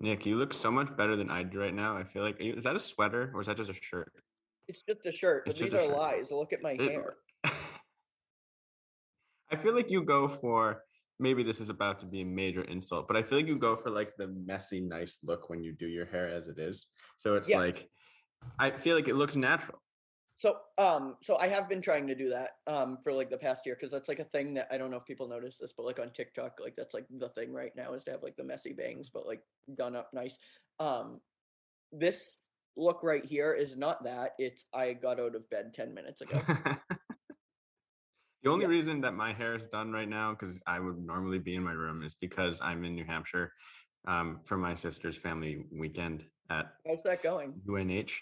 Nick, you look so much better than I do right now. I feel like, is that a sweater or is that just a shirt? It's just a shirt, but It's just these a are shirt. lies. Look at my It, hair. I feel like you go for, maybe this is about to be a major insult, but I feel like you go for like the messy, nice look when you do your hair as it is. So it's Yeah. like, I feel like it looks natural. So I have been trying to do that for like the past year because that's like a thing that I don't know if people notice this, but like on TikTok, like that's like the thing right now is to have like the messy bangs, but like done up nice. Um, this look right here is not that. It's I got out of bed 10 minutes ago. The only Yeah. reason that my hair is done right now, because I would normally be in my room, is because I'm in New Hampshire for my sister's family weekend at How's that going? UNH.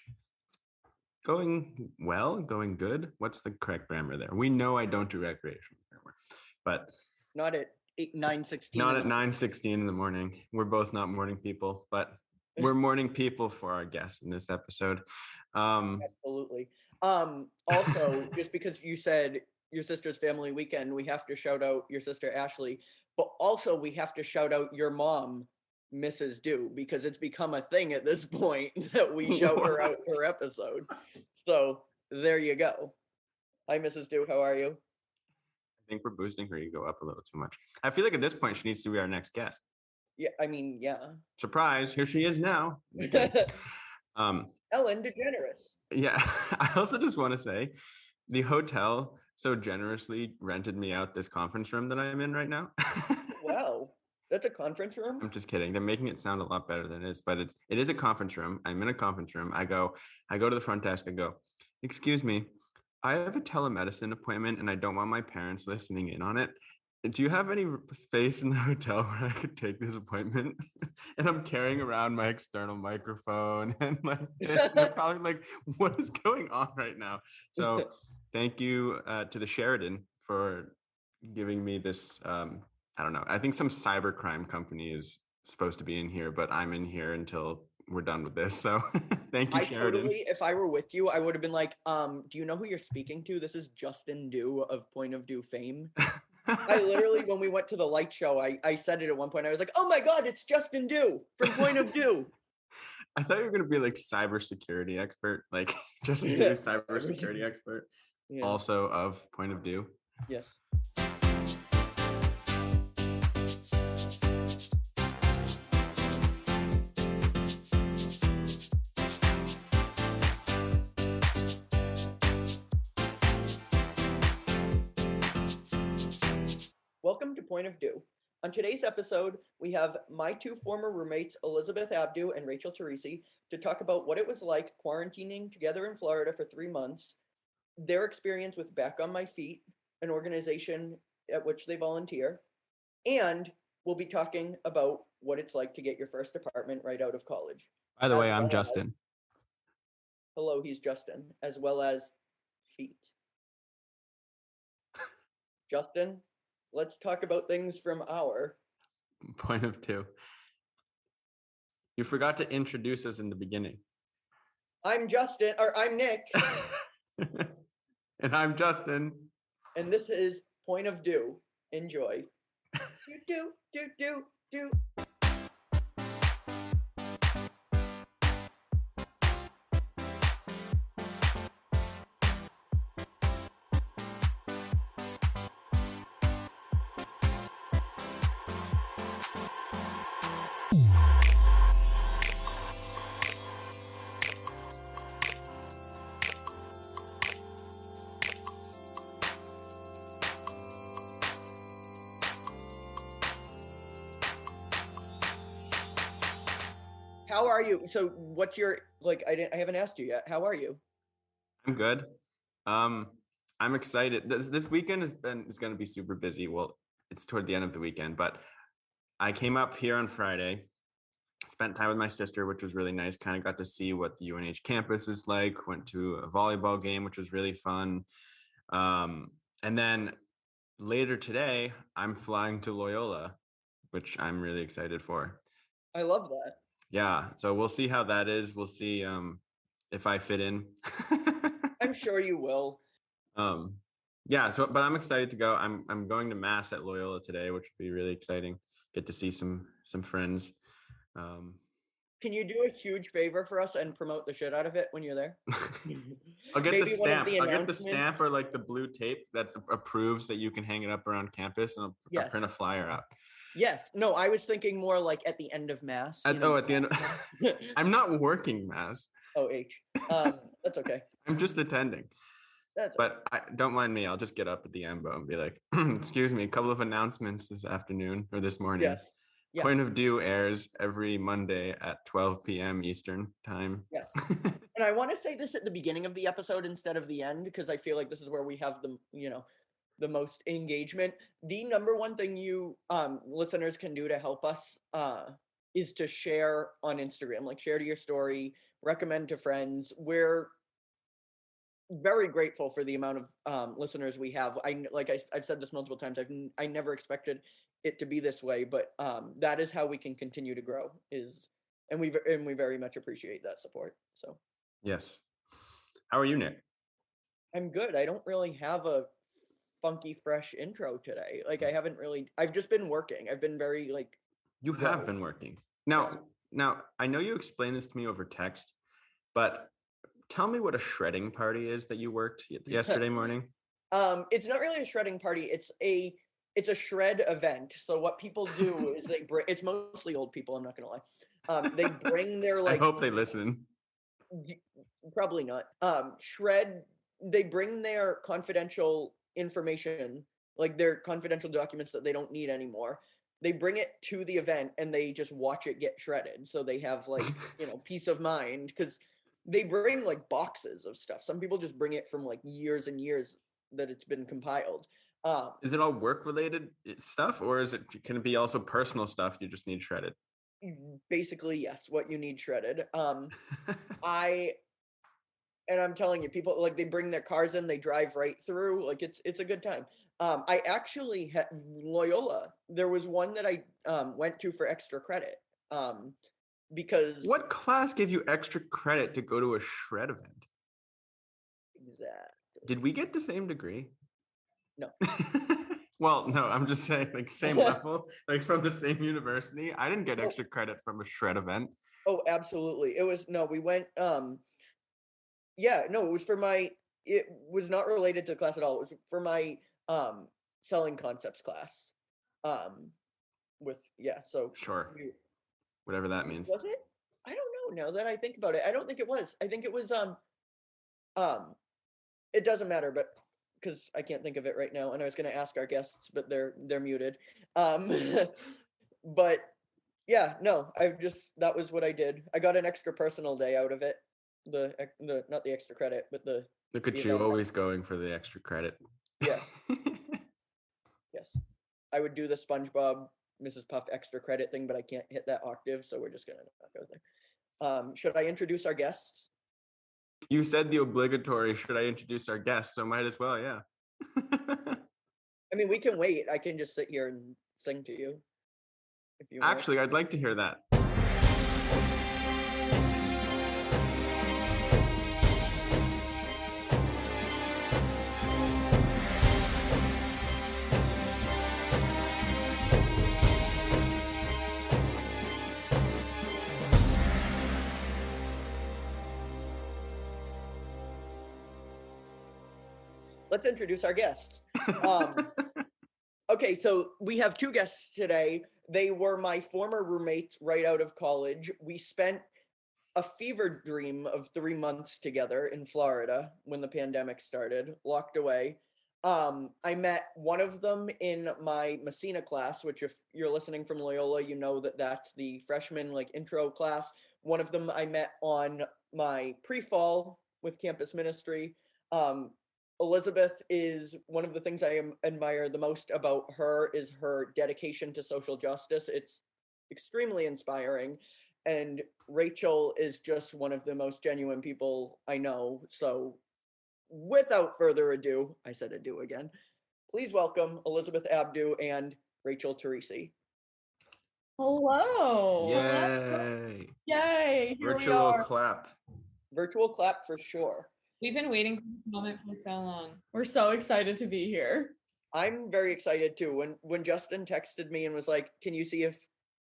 Going well, going good. What's the correct grammar there? We know I don't do recreational grammar, but Not at 9:16 not in at the morning. 9:16 in the morning. We're both not morning people, but we're morning people for our guests in this episode. Absolutely. Also, just because you said your sister's family weekend, we have to shout out your sister Ashley, but also we have to shout out your mom, Mrs. Do, because it's become a thing at this point that we shout her out per episode. So there you go. Hi, Mrs. Do. How are you? I think we're boosting her ego up a little too much. I feel like at this point she needs to be our next guest. Yeah, I mean, yeah. Surprise! Here she is now. I'm just kidding. Um, Ellen DeGeneres. yeah, I also just want to say the hotel so generously rented me out this conference room that I'm in right now. Wow. That's a conference room? I'm just kidding. They're making it sound a lot better than it is, but it is a conference room. I'm in a conference room. I go to the front desk. I go, excuse me, I have a telemedicine appointment and I don't want my parents listening in on it. Do you have any space in the hotel where I could take this appointment? And I'm carrying around my external microphone and like this. And they're probably like, what is going on right now? So thank you to the Sheridan for giving me this. I don't know. I think some cybercrime company is supposed to be in here, but I'm in here until we're done with this. So thank you, I Sheridan. totally, if I were with you, I would have been like, do you know who you're speaking to? This is Justin Dew of Point of View fame. I literally, when we went to the light show, I said it at one point. I was like, oh my God, it's Justin Dew from Point of View. I thought you were going to be like cybersecurity expert, like just do Yeah. cybersecurity expert, Yeah. also of Point of View. Yes. Welcome to Point of View. On today's episode, we have my two former roommates, Elisabeth Abdoo and Rachel Turrisi, to talk about what it was like quarantining together in Florida for 3 months, their experience with Back on My Feet, an organization at which they volunteer, and we'll be talking about what it's like to get your first apartment right out of college. By the way, As I'm well as, Justin. hello, he's Justin, as well as feet. Justin, let's talk about things from our. Point of View. You forgot to introduce us in the beginning. I'm Justin, or I'm Nick, And I'm Justin. and this is Point of View. Enjoy. Do, do, do, do. How are you? So, what's your like? I haven't asked you yet. How are you? I'm good. Um, I'm excited. This weekend is going to be super busy. Well, it's toward the end of the weekend, but I came up here on Friday, spent time with my sister, which was really nice. Kind of got to see what the UNH campus is like. Went to a volleyball game, which was really fun. And then later today, I'm flying to Loyola, which I'm really excited for. I love that. Yeah, so we'll see how that is. We'll see if I fit in. I'm sure you will. um, yeah, so but I'm excited to go. I'm going to mass at Loyola today, which would be really exciting. Get to see some friends. Can you do a huge favor for us and promote the shit out of it when you're there? I'll get the Maybe one of stamp. the I'll get the announcements. stamp or like the blue tape that approves that you can hang it up around campus, and I'll Yes. print a flyer out. Yes. No, I was thinking more like at the end of mass. At the end. I'm not working mass. Oh, H. That's okay. I'm just attending. That's But don't mind me. I'll just get up at the EMBO and be like, excuse me, a couple of announcements this afternoon or this morning. Yes. Yes. Point of View airs every Monday at 12 p.m. Eastern time. Yes. And I want to say this at the beginning of the episode instead of the end, because I feel like this is where we have the most engagement. The number one thing you listeners can do to help us is to share on Instagram, like share to your story, recommend to friends. We're very grateful for the amount of listeners we have. I've said this multiple times. I never expected it to be this way, but that is how we can continue to grow. And we very much appreciate that support. So yes. How are you, Nick? I'm good. I don't really have a funky fresh intro today. Like I've just been working. I've been very like you have been working. Now I know you explained this to me over text, but tell me what a shredding party is that you worked yesterday morning. It's not really a shredding party. It's a shred event. So what people do is it's mostly old people, I'm not gonna lie. They bring their like I hope they listen. Probably not. They bring their confidential information, like their confidential documents that they don't need anymore. They bring it to the event and they just watch it get shredded. So they have like, peace of mind, because they bring like boxes of stuff. Some people just bring it from like years and years that it's been compiled. Is it all work related stuff, or can it be also personal stuff you just need shredded? Basically, yes, what you need shredded. I'm telling you, people like they bring their cars in, they drive right through. Like it's a good time. I actually had Loyola. There was one that I went to for extra credit. Because what class gave you extra credit to go to a shred event? Exactly. Did we get the same degree? No. Well, no, I'm just saying, like, same level, like from the same university. I didn't get extra credit from a shred event. Oh, absolutely. We went, it was not related to the class at all. It was for my selling concepts class. Sure. Whatever that means. Was it? I don't know now that I think about it. I don't think it was. I think it was, it doesn't matter, but because I can't think of it right now, and I was going to ask our guests, but they're muted. But yeah, no, that was what I did. I got an extra personal day out of it. The not the extra credit, but look at you always going for the extra credit. Yes. Yes. I would do the SpongeBob Mrs. Puff extra credit thing, but I can't hit that octave, so we're just going to not go there. Should I introduce our guests? You said the obligatory, should I introduce our guests? So might as well, yeah. I mean, we can wait. I can just sit here and sing to you. If you Actually, I'd like to hear that. Let's introduce our guests. Okay, so we have two guests today. They were my former roommates right out of college. We spent a fever dream of 3 months together in Florida when the pandemic started, locked away. I met one of them in my Messina class, which if you're listening from Loyola, you know that's the freshman like intro class. One of them I met on my pre-fall with campus ministry. Elisabeth is one of the things I admire the most about her is her dedication to social justice. It's extremely inspiring. And Rachel is just one of the most genuine people I know. So without further ado, I said ado again, please welcome Elisabeth Abdoo and Rachel Turrisi. Hello. Yay. Yay. Here Virtual we are. clap. Virtual clap for sure. We've been waiting for this moment for so long. We're so excited to be here. I'm very excited too. When Justin texted me and was like, can you see if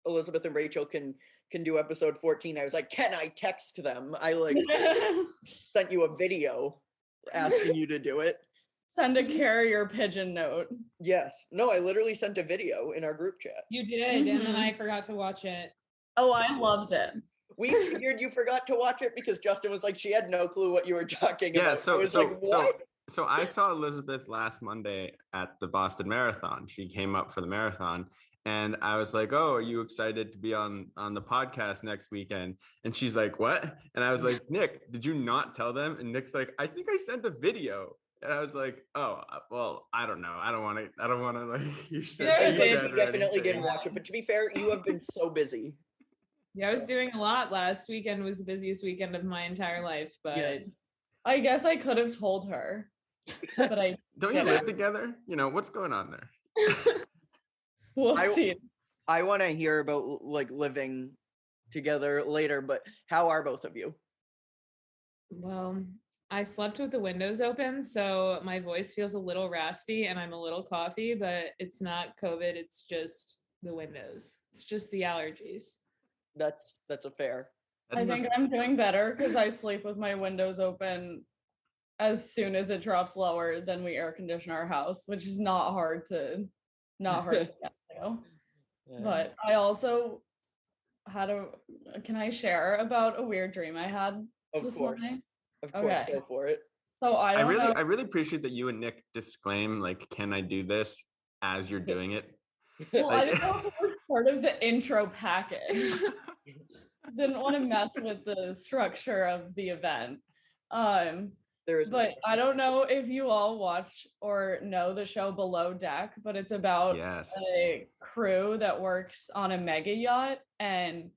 Elisabeth and Rachel can can do episode 14, I was like, can I text them? I like sent you a video asking you to do it. Send a carrier pigeon note. Yes. No, I literally sent a video in our group chat. You did, and then I forgot to watch it. Oh, I loved it. We figured you forgot to watch it because Justin was like, she had no clue what you were talking about. So I was like, what? So I saw Elisabeth last Monday at the Boston Marathon. She came up for the marathon. And I was like, oh, are you excited to be on the podcast next weekend? And she's like, what? And I was like, Nick, did you not tell them? And Nick's like, I think I sent a video. And I was like, oh, well, I don't know. I don't want to like, you definitely didn't watch it. But to be fair, you have been so busy. Yeah, I was doing a lot. Last weekend was the busiest weekend of my entire life, but Yes. I guess I could have told her. But I don't you live together? You know, what's going on there? We'll see. I want to hear about like living together later, but how are both of you? Well, I slept with the windows open, so my voice feels a little raspy and I'm a little coughy, but it's not COVID, it's just the windows. It's just the allergies. That's a fair. I think I'm doing better because I sleep with my windows open as soon as it drops lower, then we air condition our house, which is not hard to get to. But I also had can I share about a weird dream I had this morning? Of course, go for it. So I really appreciate that you and Nick disclaim, like, can I do this as you're doing it? Well, I didn't know if it was part of the intro package. Didn't want to mess with the structure of the event. But I don't know if you all watch or know the show Below Deck, but it's about a crew that works on a mega yacht. And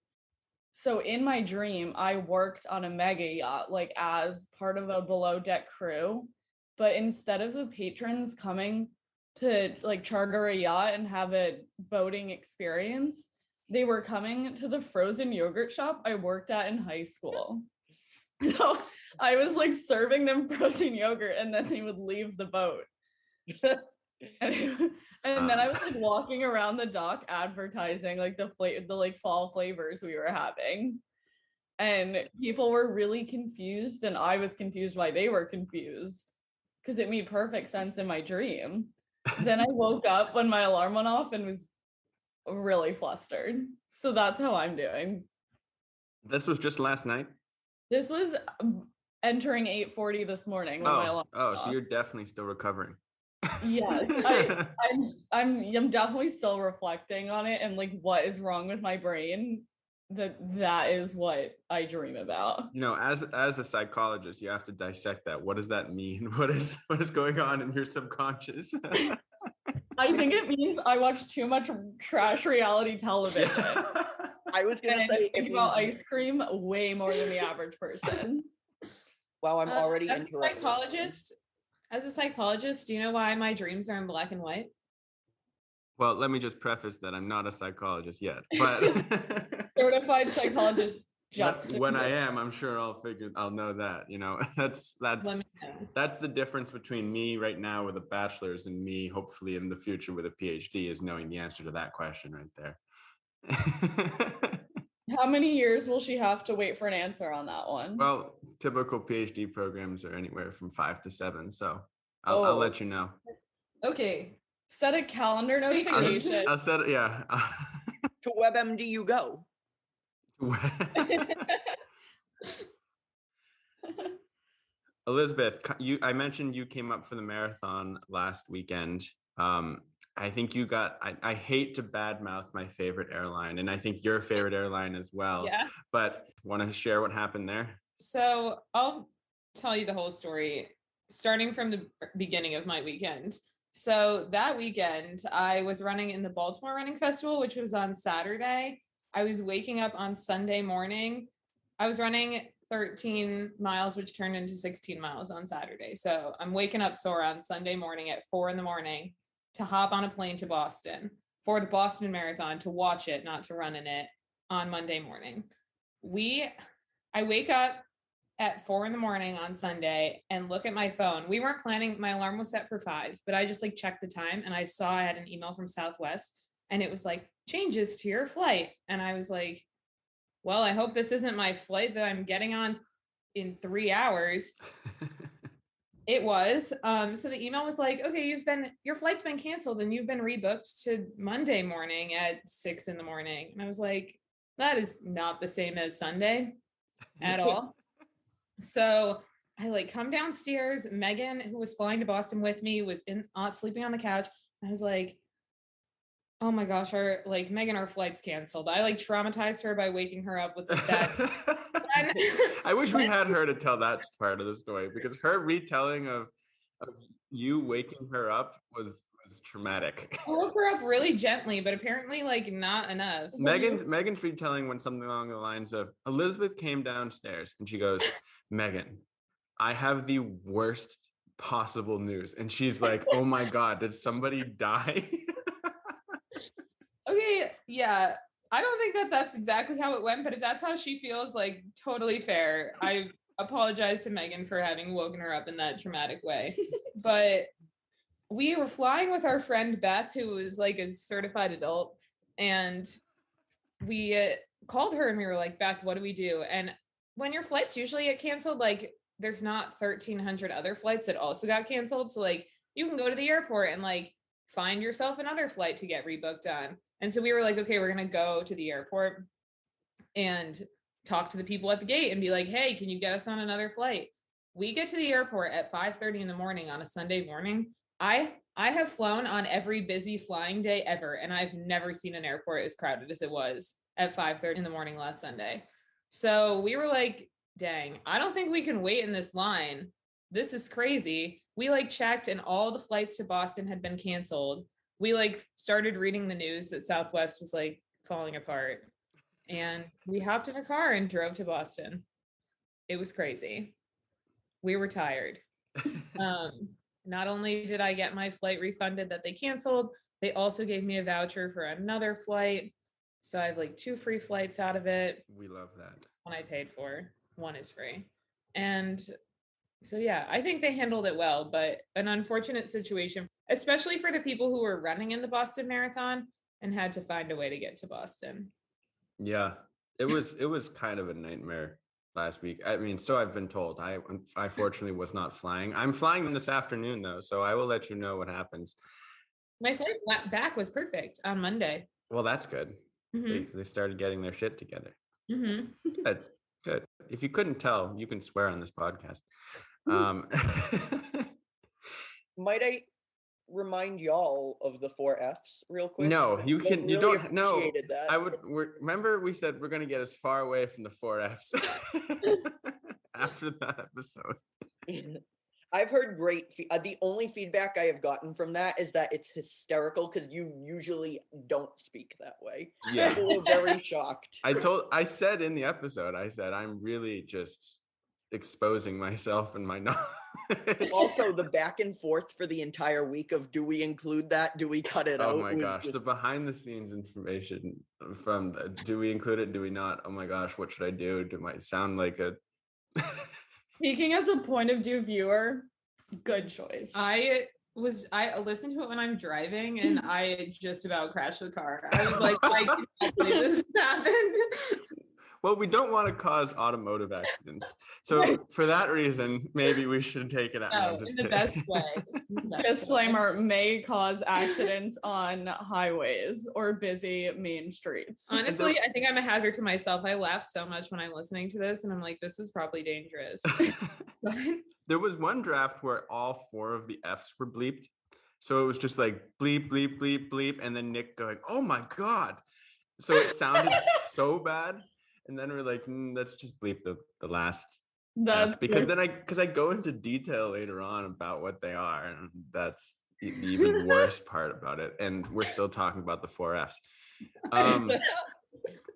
so in my dream, I worked on a mega yacht, like as part of a Below Deck crew. But instead of the patrons coming to like charter a yacht and have a boating experience, they were coming to the frozen yogurt shop I worked at in high school. So I was like serving them frozen yogurt and then they would leave the boat. and then I was like walking around the dock advertising like the like fall flavors we were having. And people were really confused and I was confused why they were confused because it made perfect sense in my dream. Then I woke up when my alarm went off and was really flustered. So that's how I'm doing. This was just last night? This was entering 8:40 this morning when my alarm went off. So you're definitely still recovering. Yes, I'm definitely still reflecting on it and like what is wrong with my brain. That is what I dream about. You know, as a psychologist, you have to dissect that. What does that mean? What is going on in your subconscious? I think it means I watch too much trash reality television. I was gonna say think about ice cream way more than the average person. Wow, I'm already as a psychologist, do you know why my dreams are in black and white? Well, let me just preface that I'm not a psychologist yet, but certified psychologist. Just when I am, I'm sure I'll know that. You know, that's the difference between me right now with a bachelor's and me, hopefully in the future with a PhD, is knowing the answer to that question right there. How many years will she have to wait for an answer on that one? Well, typical PhD programs are anywhere from 5 to 7, so I'll let you know. Okay. Set a calendar notification. I'll set it. Yeah. To WebMD you go. Elisabeth, I mentioned you came up for the marathon last weekend. I think you got, I hate to badmouth my favorite airline, and I think your favorite airline as well. Yeah. But want to share what happened there? So I'll tell you the whole story, starting from the beginning of my weekend. So that weekend, I was running in the Baltimore Running Festival, which was on Saturday. I was waking up on Sunday morning. I was running 13 miles, which turned into 16 miles on Saturday. So I'm waking up sore on Sunday morning at 4 a.m. to hop on a plane to Boston for the Boston Marathon, to watch it, not to run in it, on Monday morning. I wake up at 4 a.m. on Sunday and look at my phone. We weren't planning, my alarm was set for 5, but I just like checked the time and I saw I had an email from Southwest and it was like, changes to your flight. And I was like, well, I hope this isn't my flight that I'm getting on in 3 hours. It was. So the email was like, okay, your flight's been canceled and you've been rebooked to Monday morning at 6 a.m. And I was like, that is not the same as Sunday at all. So I like come downstairs. Megan, who was flying to Boston with me, was sleeping on the couch. I was like, oh my gosh, Megan, our flight's canceled. I like traumatized her by waking her up with this bad. I wish we had her to tell that part of the story, because her retelling of you waking her up was traumatic. I woke her up really gently, but apparently like not enough. Megan's retelling went something along the lines of, Elisabeth came downstairs and she goes, Megan, I have the worst possible news. And she's like, oh my God, did somebody die? Okay, yeah. I don't think that that's exactly how it went, but if that's how she feels, like totally fair. I apologize to Megan for having woken her up in that traumatic way. But we were flying with our friend Beth, who is like a certified adult, and we called her and we were like, Beth, what do we do? And when your flights usually get canceled, like there's not 1,300 other flights that also got canceled. So like you can go to the airport and like find yourself another flight to get rebooked on. And so we were like, okay, we're going to go to the airport and talk to the people at the gate and be like, hey, can you get us on another flight? We get to the airport at 5:30 in the morning on a Sunday morning. I have flown on every busy flying day ever, and I've never seen an airport as crowded as it was at 5:30 in the morning last Sunday. So we were like, dang, I don't think we can wait in this line. This is crazy. We like checked and all the flights to Boston had been canceled. We like started reading the news that Southwest was like falling apart, and we hopped in a car and drove to Boston. It was crazy. We were tired. Not only did I get my flight refunded that they canceled, they also gave me a voucher for another flight. So I have like 2 free flights out of it. We love that. One I paid for, one is free. And so, yeah, I think they handled it well, but an unfortunate situation, especially for the people who were running in the Boston Marathon and had to find a way to get to Boston. Yeah, it was kind of a nightmare last week. I mean, so I've been told. I fortunately was not flying. I'm flying this afternoon though, so I will let you know what happens. My flight back was perfect on Monday. Well, that's good. Mm-hmm. They started getting their shit together. Mm-hmm. Good. If you couldn't tell, you can swear on this podcast. Might I remind y'all of the 4 Fs real quick? No, you can. Really you don't. No, that. I would. Remember, we said we're going to get as far away from the 4 Fs after that episode. I've heard great. The only feedback I have gotten from that is that it's hysterical because you usually don't speak that way. Yeah, people were very shocked. I said in the episode, I'm really just exposing myself and my knowledge. Also, the back and forth for the entire week of, do we include that? Do we cut it out? Oh my gosh, the behind the scenes information from do we include it? Do we not? Oh my gosh, what should I do? Do I sound like a Speaking as a point of view viewer, good choice. I listened to it when I'm driving and I just about crashed the car. I was like, I can't believe this just happened. Well, we don't want to cause automotive accidents. So for that reason, maybe we should take it out. In the best way. Disclaimer, may cause accidents on highways or busy main streets. Honestly, I think I'm a hazard to myself. I laugh so much when I'm listening to this and I'm like, this is probably dangerous. There was one draft where all 4 of the Fs were bleeped. So it was just like bleep, bleep, bleep, bleep. And then Nick going, oh my God. So it sounded so bad. And then we're like, let's just bleep the last F, because then I go into detail later on about what they are, and that's the even worse part about it. And we're still talking about the 4 Fs.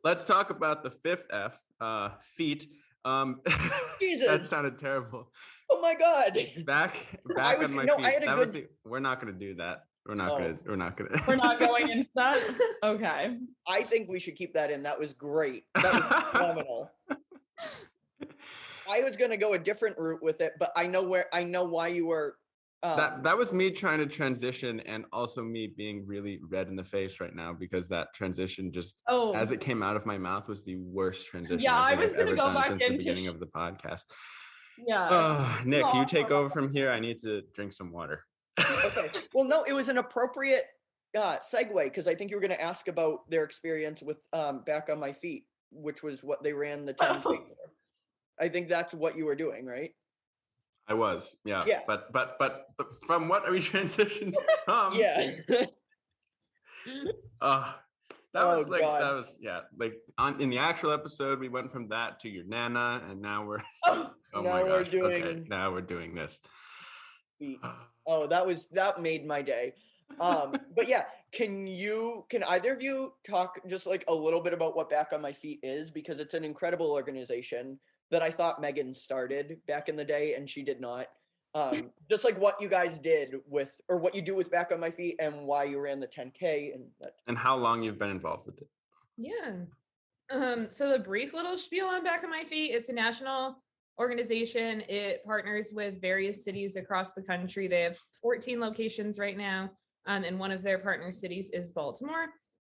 Let's talk about the 5th F, feet. That sounded terrible. Oh my God! Back on my feet. We're not going to do that. We're not gonna. We're not going into that. Okay. I think we should keep that in. That was great. That was phenomenal. I was gonna go a different route with it, but I know why you were That was me trying to transition, and also me being really red in the face right now because that transition just as it came out of my mouth was the worst transition I think I've ever done since the beginning of the podcast. Yeah. Nick, you take over from here. I need to drink some water. Okay. Well, no, it was an appropriate segue because I think you were going to ask about their experience with Back on My Feet, which was what they ran the 10K for. I think that's what you were doing, right? I was, yeah. But from what are we transitioned from? Yeah. That was in the actual episode we went from that to your nana, and now we're now we're doing this. Oh, that made my day. But yeah, can either of you talk just like a little bit about what Back on My Feet is, because it's an incredible organization that I thought Megan started back in the day and she did not. Just like what you guys did with, or what you do with Back on My Feet and why you ran the 10K and how long you've been involved with it. Yeah. So the brief little spiel on Back on My Feet, it's a national organization. It partners with various cities across the country. They have 14 locations right now. And one of their partner cities is Baltimore.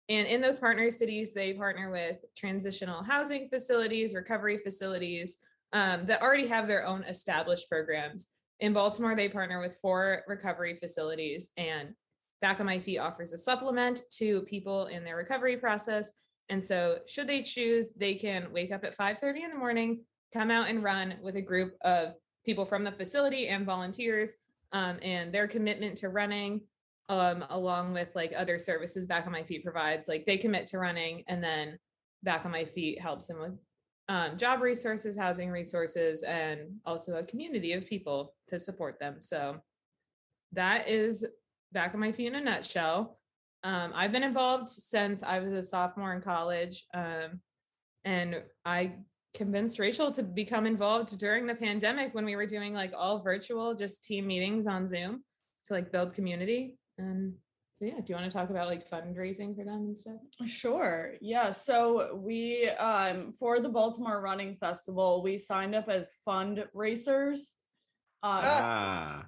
And in those partner cities, they partner with transitional housing facilities, recovery facilities that already have their own established programs. In Baltimore, they partner with 4 recovery facilities, and Back on My Feet offers a supplement to people in their recovery process. And so should they choose, they can wake up at 5:30 in the morning, come out and run with a group of people from the facility and volunteers, and their commitment to running, along with like other services Back on My Feet provides, like they commit to running, and then Back on My Feet helps them with job resources, housing resources, and also a community of people to support them. So that is Back on My Feet in a nutshell. I've been involved since I was a sophomore in college, and I convinced Rachel to become involved during the pandemic when we were doing like all virtual, just team meetings on Zoom to like build community. And so yeah, do you want to talk about like fundraising for them and stuff? Sure. Yeah. So we for the Baltimore Running Festival, we signed up as fundraisers. Yeah,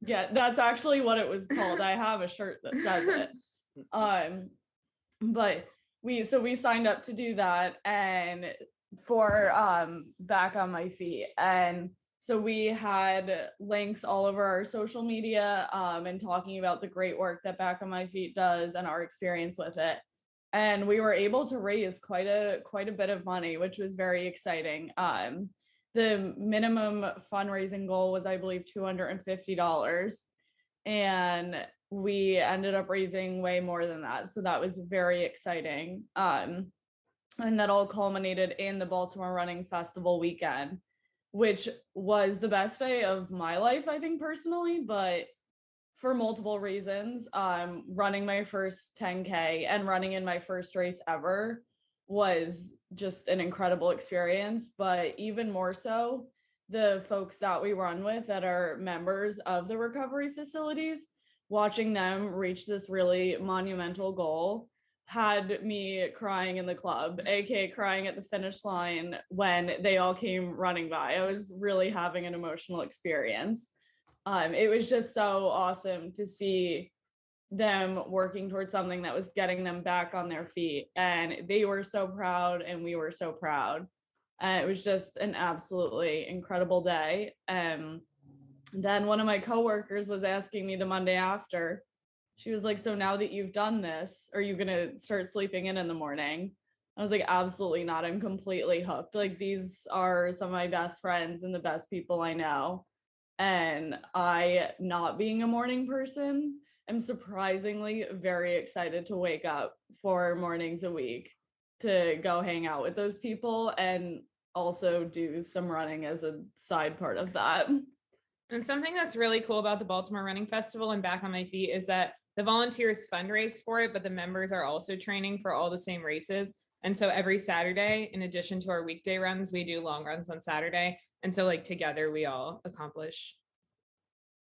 that's actually what it was called. I have a shirt that says it. But we signed up to do that, and for Back on My Feet. And so we had links all over our social media and talking about the great work that Back on My Feet does and our experience with it. And we were able to raise quite a bit of money, which was very exciting. The minimum fundraising goal was, I believe, $250. And we ended up raising way more than that. So that was very exciting. And that all culminated in the Baltimore Running Festival weekend, which was the best day of my life, I think, personally, but for multiple reasons. Running my first 10K and running in my first race ever was just an incredible experience. But even more so, the folks that we run with that are members of the recovery facilities, watching them reach this really monumental goal had me crying in the club, aka crying at the finish line when they all came running by. I was really having an emotional experience. It was just so awesome to see them working towards something that was getting them back on their feet. And they were so proud, and we were so proud. It was just an absolutely incredible day. Then one of my coworkers was asking me the Monday after, she was like, so now that you've done this, are you going to start sleeping in the morning? I was like, absolutely not. I'm completely hooked. Like, these are some of my best friends and the best people I know. And I, not being a morning person, am surprisingly very excited to wake up 4 mornings a week to go hang out with those people and also do some running as a side part of that. And something that's really cool about the Baltimore Running Festival and Back on My Feet is that the volunteers fundraise for it, but the members are also training for all the same races. And so every Saturday, in addition to our weekday runs, we do long runs on Saturday. And so like together we all accomplish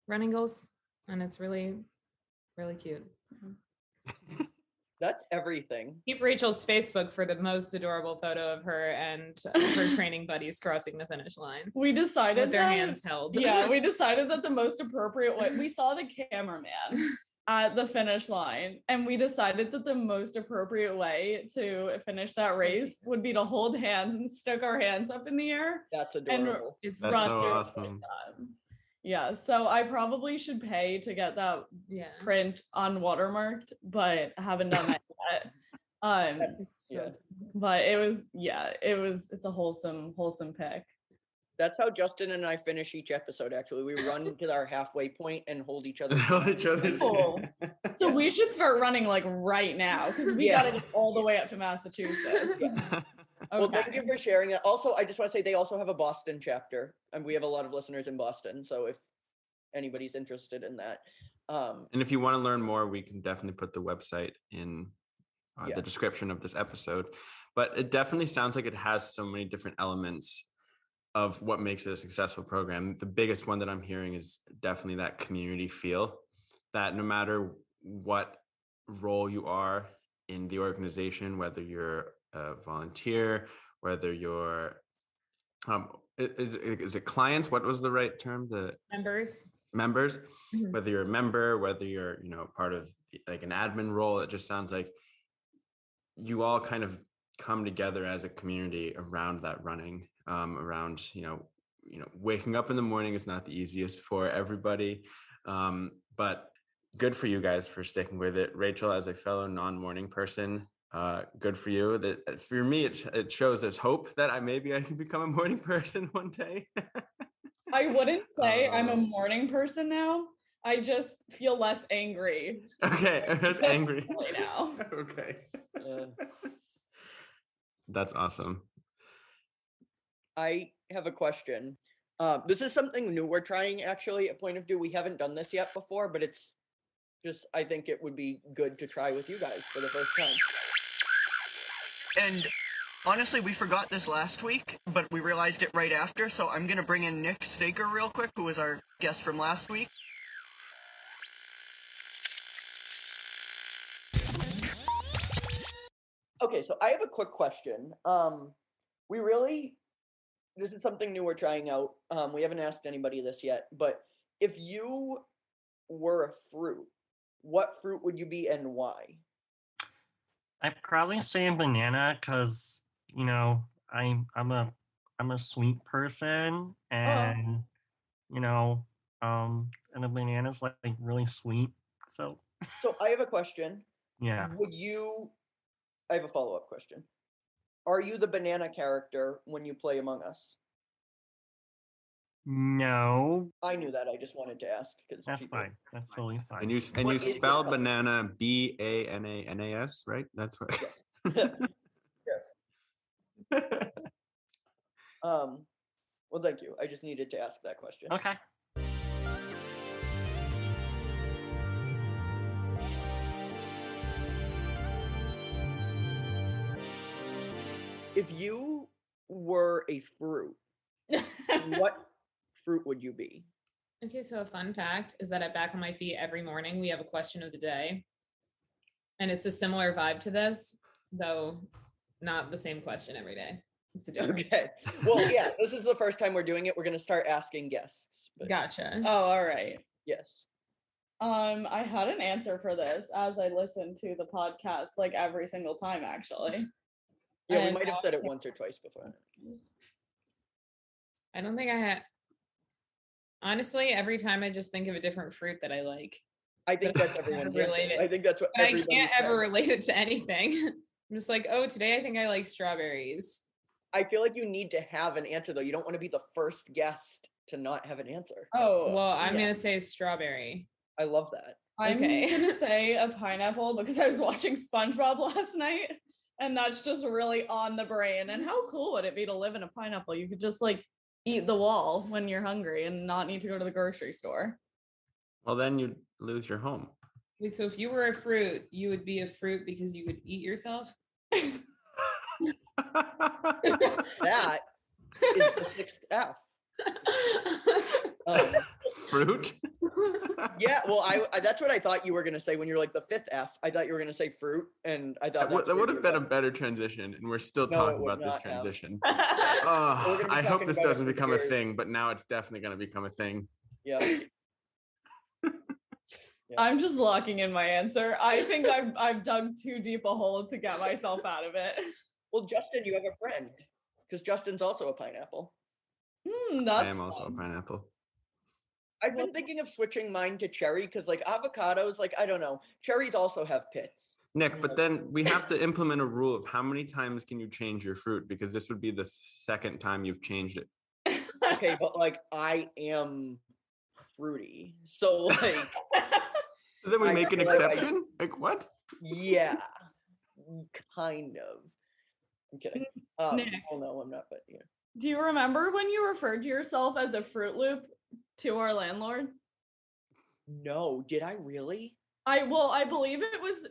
running goals, and it's really, really cute. That's everything. Keep Rachel's Facebook for the most adorable photo of her and her training buddies crossing the finish line. We decided with their hands held. Yeah, we decided that the most appropriate way, we saw the cameraman at the finish line, and we decided that the most appropriate way to finish that race would be to hold hands and stick our hands up in the air. That's adorable. It's That's so awesome. Yeah, so I probably should pay to get that print on watermarked, but haven't done that yet. But it's a wholesome pick. That's how Justin and I finish each episode. Actually, we run to our halfway point and hold each other. Cool. So we should start running like right now, because we gotta get all the way up to Massachusetts. Okay. Well, thank you for sharing it. Also, I just want to say they also have a Boston chapter, and we have a lot of listeners in Boston. So if anybody's interested in that, and if you want to learn more, we can definitely put the website in the description of this episode. But it definitely sounds like it has so many different elements of what makes it a successful program. The biggest one that I'm hearing is definitely that community feel, that no matter what role you are in the organization, whether you're a volunteer, whether you're is it clients, what was the right term, the members, mm-hmm. Whether you're a member, whether you're part of like an admin role, it just sounds like you all kind of come together as a community around that running, around waking up in the morning is not the easiest for everybody, but good for you guys for sticking with it. Rachel, as a fellow non-morning person, good for you. That for me, it shows there's hope that I can become a morning person one day. I wouldn't say I'm a morning person now. I just feel less angry. Okay, less angry now. Okay, that's awesome. I have a question. This is something new we're trying actually at Point of View. We haven't done this yet before, but it's just, I think it would be good to try with you guys for the first time. And honestly, we forgot this last week, but we realized it right after, so I'm going to bring in Nick Staker real quick, who was our guest from last week. Okay, so I have a quick question. This is something new we're trying out. We haven't asked anybody this yet, but if you were a fruit, what fruit would you be and why? I'd probably say a banana because, I'm a sweet person, and and a banana's like really sweet. So I have a question. Yeah. I have a follow-up question. Are you the banana character when you play Among Us? No. I knew that. I just wanted to ask. That's fine. That's totally fine. And you spell banana BANANAS, right? That's right. Yes. Well, thank you. I just needed to ask that question. Okay. If you were a fruit, what fruit would you be? Okay, so a fun fact is that at Back on My Feet every morning we have a question of the day. And it's a similar vibe to this, though not the same question every day. It's a different. Okay. Well, yeah, this is the first time we're doing it. We're going to start asking guests. Gotcha. Oh, all right. Yes. I had an answer for this as I listened to the podcast like every single time, actually. Yeah, we might have said it once or twice before. I don't think I had. Honestly, every time I just think of a different fruit that I like. I think that's everyone related. I think that's what I can't ever relate it to anything. I'm just like, oh, today I think I like strawberries. I feel like you need to have an answer, though. You don't want to be the first guest to not have an answer. Oh, well, I'm going to say strawberry. I love that. I'm going to say a pineapple because I was watching SpongeBob last night. And that's just really on the brain. And how cool would it be to live in a pineapple? You could just like eat the wall when you're hungry and not need to go to the grocery store. Well, then you'd lose your home. Wait, so if you were a fruit, you would be a fruit because you would eat yourself? That is the 6th F. Fruit? Yeah, well, I that's what I thought you were gonna say when you're like the fifth F. I thought you were gonna say fruit, and I thought that would have been a better transition, and we're still No, it talking would about this not have. transition. We're gonna be I hope talking this about it doesn't for become a years. thing, but now it's definitely going to become a thing. Yeah. I'm just locking in my answer. I think I've dug too deep a hole to get myself out of it. Well, Justin, you have a friend, because Justin's also a pineapple. That's I am also fun. a pineapple. I've been thinking of switching mine to cherry because, like, avocados, like, I don't know, cherries also have pits. Nick, but then we have to implement a rule of how many times can you change your fruit, because this would be the second time you've changed it. Okay, but like I am fruity, so like. So then we I make an feel like exception? Like what? Yeah, kind of. I'm kidding. Nick. Well, no, I'm not, but yeah. Do you remember when you referred to yourself as a Fruit Loop to our landlord? No, did I really? I believe it was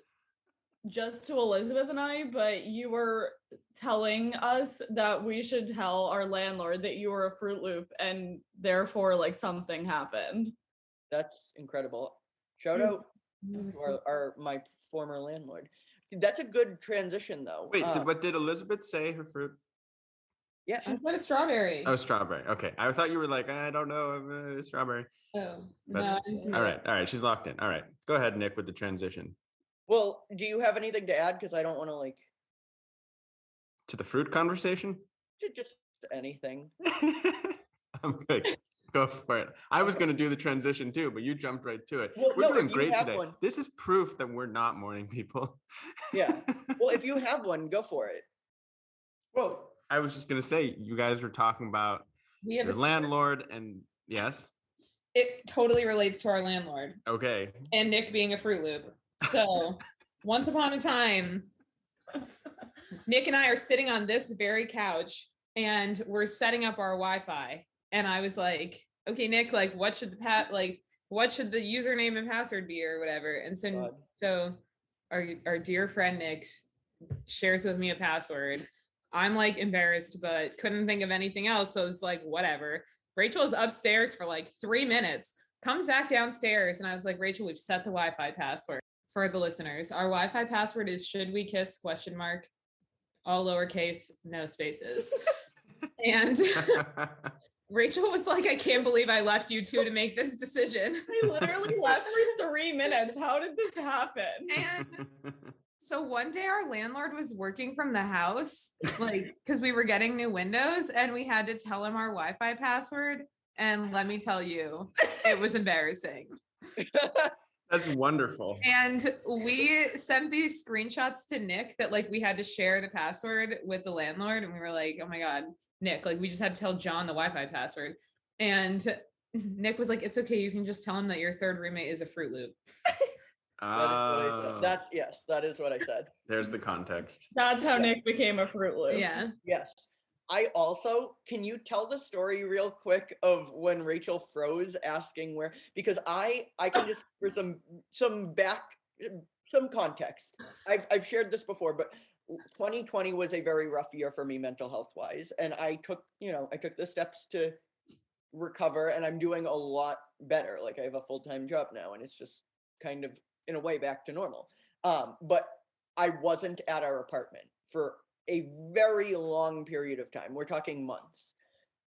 just to Elisabeth and I, but you were telling us that we should tell our landlord that you were a Fruit Loop, and therefore like something happened. That's incredible. Shout out to my former landlord. That's a good transition though. Wait, what did Elisabeth say her fruit? Yeah. She said a strawberry. Oh, strawberry. Okay. I thought you were like, I don't know, I'm a strawberry. Oh, But- no. All right. She's locked in. All right. Go ahead, Nick, with the transition. Well, do you have anything to add? Because I don't want to like To the fruit conversation? just anything. I'm good. Go for it. I was going to do the transition too, but you jumped right to it. Well, We're no, doing if you great have today. one. This is proof that we're not morning people. Yeah. Well, if you have one, go for it. Well, I was just going to say, you guys were talking about We have your landlord and yes. It totally relates to our landlord. Okay. And Nick being a Fruit Loop. So once upon a time, Nick and I are sitting on this very couch and we're setting up our Wi-Fi. And I was like, okay, Nick, like what should the username and password be or whatever? And so our dear friend Nick shares with me a password. I'm like embarrassed, but couldn't think of anything else. So it was like, whatever. Rachel is upstairs for like 3 minutes, comes back downstairs. And I was like, Rachel, we've set the Wi-Fi password. For the listeners, our Wi-Fi password is should we kiss ? All lowercase, no spaces. And Rachel was like, I can't believe I left you two to make this decision. I literally left for 3 minutes. How did this happen? And so one day our landlord was working from the house, like, because we were getting new windows and we had to tell him our Wi-Fi password. And let me tell you, it was embarrassing. That's wonderful. And we sent these screenshots to Nick that like we had to share the password with the landlord. And we were like, oh my God, Nick, like we just had to tell John the Wi-Fi password. And Nick was like, it's okay. You can just tell him that your third roommate is a Fruit Loop. That is what I said. There's the context. That's how Nick became a Fruit Loop. Yeah. Yes. I also, can you tell the story real quick of when Rachel froze asking where, because I can just, for some context. I've shared this before, but 2020 was a very rough year for me mental health wise. And I took the steps to recover and I'm doing a lot better. Like I have a full-time job now and it's just kind of in a way back to normal. But I wasn't at our apartment for a very long period of time. We're talking months.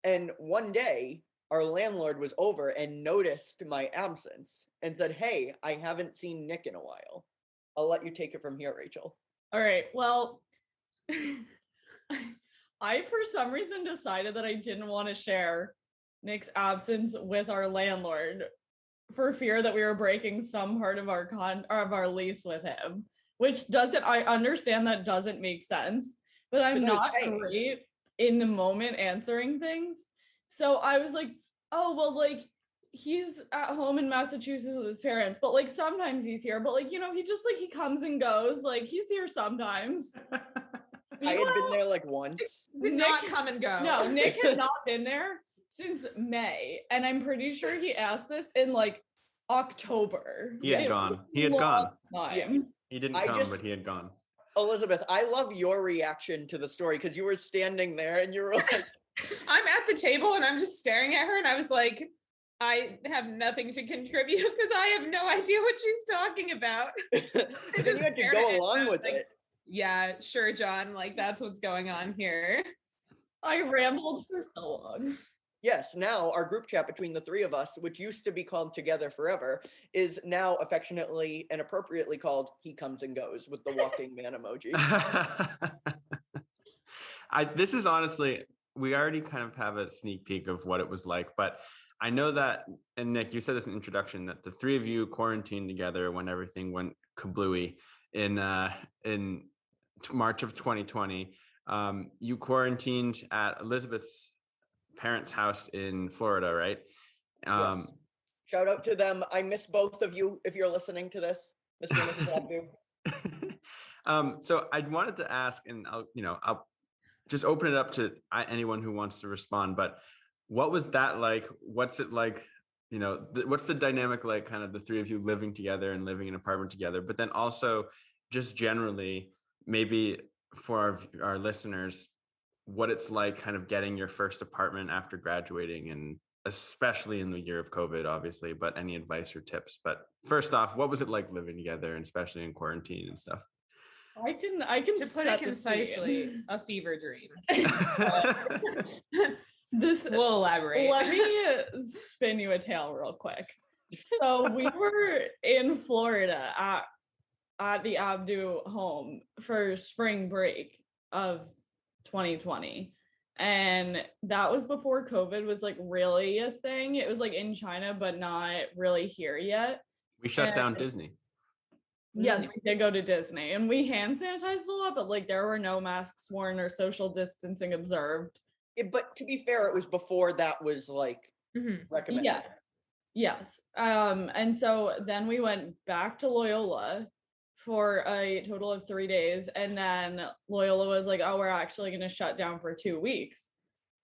And one day our landlord was over and noticed my absence and said, hey, I haven't seen Nick in a while. I'll let you take it from here, Rachel. All right. Well, I, for some reason, decided that I didn't want to share Nick's absence with our landlord for fear that we were breaking some part of our lease with him, which I understand that doesn't make sense, but I'm not great in the moment answering things. So I was like, oh, well, like, he's at home in Massachusetts with his parents, but like sometimes he's here, but like, he just like, he comes and goes, like he's here sometimes. I had been there like once. Did not come and go. No, Nick had not been there since May. And I'm pretty sure he asked this in like October. He had gone. He had gone. Yeah. He didn't come, but he had gone. Elisabeth, I love your reaction to the story because you were standing there and you were like, I'm at the table and I'm just staring at her and I was like, I have nothing to contribute because I have no idea what she's talking about. But then you had to go along with it. Yeah, sure, John. Like, that's what's going on here. I rambled for so long. Yes, now our group chat between the three of us, which used to be called Together Forever, is now affectionately and appropriately called He Comes and Goes with the walking man emoji. This is honestly, we already kind of have a sneak peek of what it was like, but I know that, and Nick, you said this in introduction, that the three of you quarantined together when everything went kablooey in March of 2020. You quarantined at Elisabeth's parents' house in Florida, right? Yes. Shout out to them. I miss both of you if you're listening to this, Mr. and Mrs. Abdoo. So I wanted to ask, and I'll just open it up to anyone who wants to respond, but what was that like? What's it like? What's the dynamic like, kind of the three of you living together and living in an apartment together, but then also just generally, maybe for our listeners, what it's like kind of getting your first apartment after graduating, and especially in the year of COVID, obviously, but any advice or tips. But first off, what was it like living together, and especially in quarantine and stuff? I can to put it concisely, a fever dream. We'll elaborate. Let me spin you a tale real quick. So we were in Florida at the Abdoo home for spring break of 2020. And that was before COVID was like really a thing. It was like in China, but not really here yet. We shut down Disney. Yes, we did go to Disney, and we hand sanitized a lot, but like there were no masks worn or social distancing observed. But to be fair, it was before that was like recommended. Yeah. Yes. And so then we went back to Loyola for a total of 3 days. And then Loyola was like, oh, we're actually going to shut down for 2 weeks.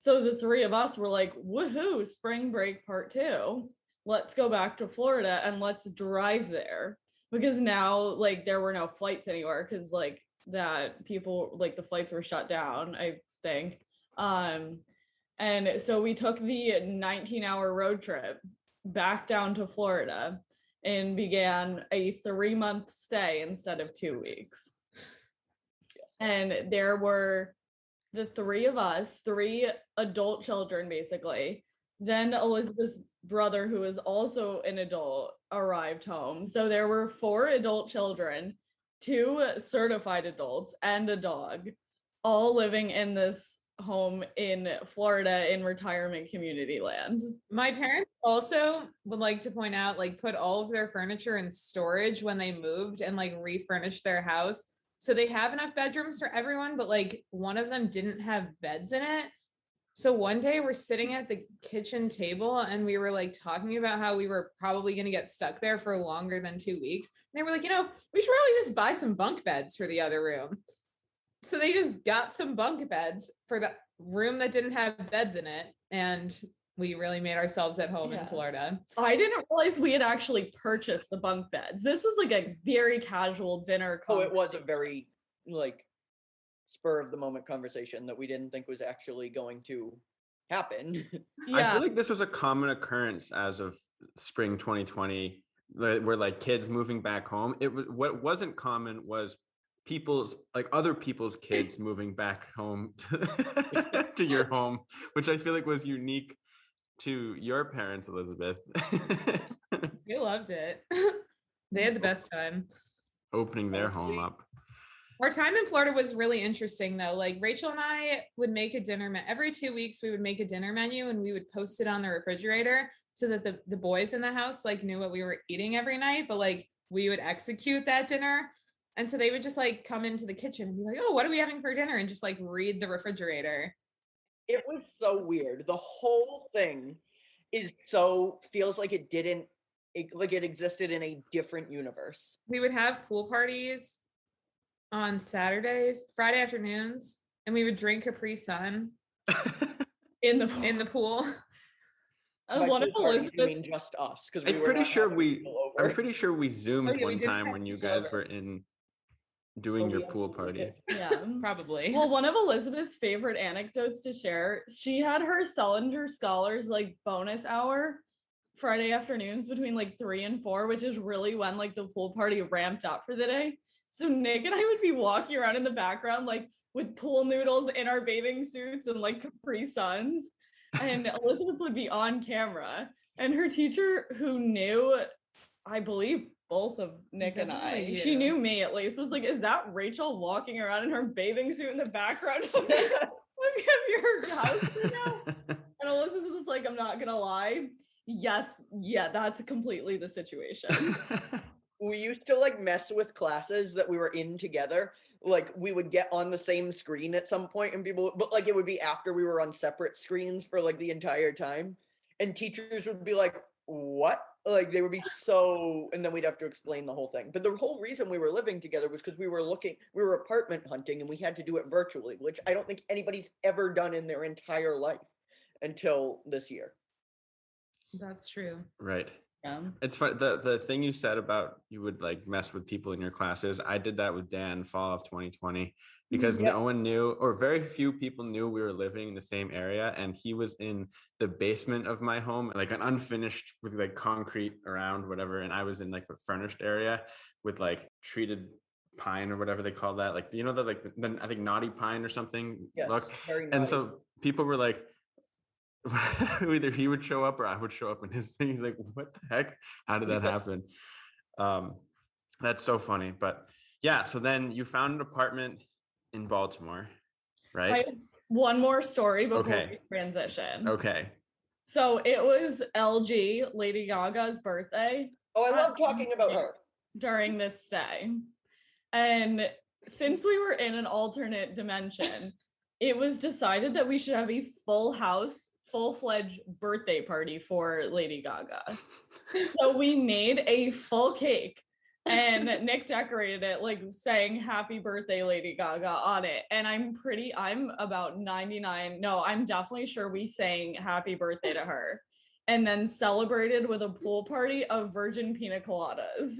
So the three of us were like, woohoo, spring break part 2. Let's go back to Florida and let's drive there. Because now like there were no flights anywhere because like that people like the flights were shut down, I think. And so we took the 19-hour road trip back down to Florida and began a 3-month stay instead of 2 weeks. And there were the three of us, 3 adult children, basically. Then Elisabeth's brother, who is also an adult, arrived home. So there were 4 adult children, 2 certified adults, and a dog, all living in this home in Florida in retirement community land. My parents also would like to point out, like, put all of their furniture in storage when they moved and like refurnished their house. So they have enough bedrooms for everyone, but like one of them didn't have beds in it. So one day we're sitting at the kitchen table and we were like talking about how we were probably going to get stuck there for longer than 2 weeks. And they were like, we should probably just buy some bunk beds for the other room. So they just got some bunk beds for the room that didn't have beds in it. And we really made ourselves at home in Florida. I didn't realize we had actually purchased the bunk beds. This was like a very casual dinner. Oh, it was a very like spur of the moment conversation that we didn't think was actually going to happen. I feel like this was a common occurrence as of spring 2020, where like kids moving back home. It was, what wasn't common was other people's kids moving back home to your home, which I feel like was unique to your parents, Elisabeth. They loved it. They had the best time opening their home up. Our time in Florida was really interesting though. Like Rachel and I would make a dinner every 2 weeks. We would make a dinner menu and we would post it on the refrigerator so that the boys in the house like knew what we were eating every night, but like we would execute that dinner. And so they would just like come into the kitchen and be like, oh, what are we having for dinner? And just like read the refrigerator. It was so weird. The whole thing feels like it existed in a different universe. We would have pool parties on Saturdays, Friday afternoons, and we would drink Capri Sun in the pool. One of Elisabeth's, just us, because I'm pretty sure we zoomed one time when you guys were in doing your pool party. Yeah, probably. Well, one of Elisabeth's favorite anecdotes to share, she had her Selinger Scholars like bonus hour Friday afternoons between like 3 and 4, which is really when like the pool party ramped up for the day. So Nick and I would be walking around in the background like with pool noodles in our bathing suits and like Capri Suns, and Elisabeth would be on camera, and her teacher, who knew, I believe, both of Nick and I, she knew me at least, was like, is that Rachel walking around in her bathing suit in the background of your house right now? And Elisabeth was like, I'm not gonna lie, yes, yeah, that's completely the situation. We used to like mess with classes that we were in together. Like we would get on the same screen at some point and people, but like it would be after we were on separate screens for like the entire time. And teachers would be like, what? Like they would be so, and then we'd have to explain the whole thing. But the whole reason we were living together was because we were apartment hunting, and we had to do it virtually, which I don't think anybody's ever done in their entire life until this year. That's true. Right. Yeah. It's fun. The thing you said about you would like mess with people in your classes, I did that with Dan fall of 2020 because no one knew, or very few people knew we were living in the same area, and he was in the basement of my home, like an unfinished with like concrete around whatever, and I was in like a furnished area with like treated pine or whatever they call that, like you know, that like then I think naughty pine or something. Yes, look, very and naughty. so people were like, either he would show up or I would show up in his thing. He's like, what the heck? How did that happen? That's so funny. But yeah, so then you found an apartment in Baltimore, right? I have one more story before we transition. Okay. So it was LG, Lady Gaga's birthday. Oh, I love talking about her. During this stay. And since we were in an alternate dimension, it was decided that we should have a full house, full-fledged birthday party for Lady Gaga. So we made a full cake, and Nick decorated it like saying happy birthday Lady Gaga on it. And I'm about 99, no, I'm definitely sure we sang happy birthday to her, and then celebrated with a pool party of virgin pina coladas.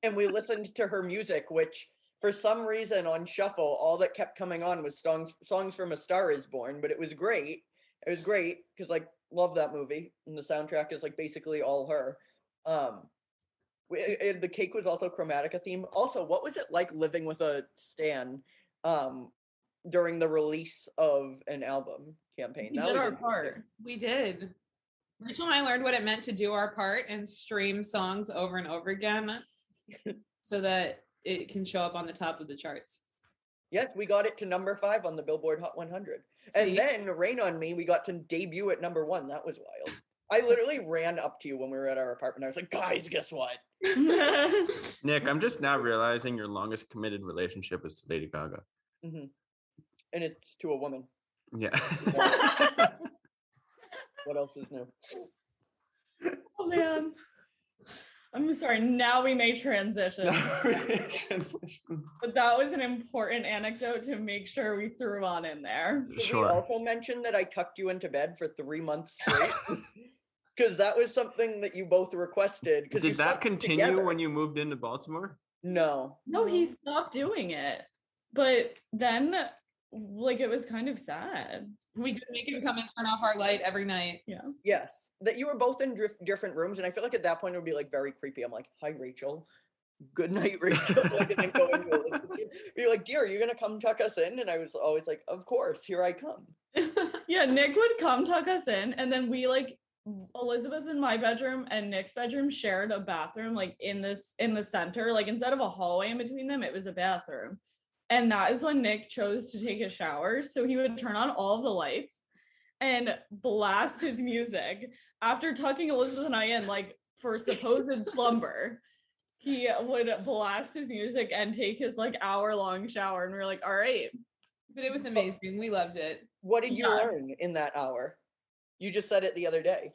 And we listened to her music, which for some reason on shuffle, all that kept coming on was songs from A Star Is Born, but it was great. It was great because like love that movie, and the soundtrack is like basically all her. The cake was also Chromatica theme. Also, what was it like living with a stan during the release of an album campaign? We did our part. We did. Rachel and I learned what it meant to do our part and stream songs over and over again so that it can show up on the top of the charts. Yes, we got it to number 5 on the Billboard Hot 100. And then Rain on Me, we got to debut at number 1. That was wild. I literally ran up to you when we were at our apartment. I was like, guys, guess what? Nick, I'm just now realizing your longest committed relationship is to Lady Gaga. Mm-hmm. And it's to a woman. Yeah. What else is new? Oh, man. I'm sorry, now we may transition. But that was an important anecdote to make sure we threw on in there. Sure. Did we also mention that I tucked you into bed for 3 months straight? Because that was something that you both requested. Did that continue when you moved into Baltimore? No. No, he stopped doing it. But then, like, it was kind of sad. We did make him come and turn off our light every night. Yeah. Yes. That you were both in different rooms, and I feel like at that point it would be like very creepy. I'm like, hi Rachel, good night Rachel. Like, and then go into it. You're like, dear, are you gonna come tuck us in? And I was always like, of course, here I come. Yeah, Nick would come tuck us in, and then we like Elisabeth in my bedroom and Nick's bedroom shared a bathroom like in the center. Like instead of a hallway in between them, it was a bathroom. And that is when Nick chose to take a shower. So he would turn on all of the lights and blast his music. After tucking Elisabeth and I in, like for supposed slumber, he would blast his music and take his like hour-long shower. And we were like, all right. But it was amazing. We loved it. What did you learn in that hour? You just said it the other day.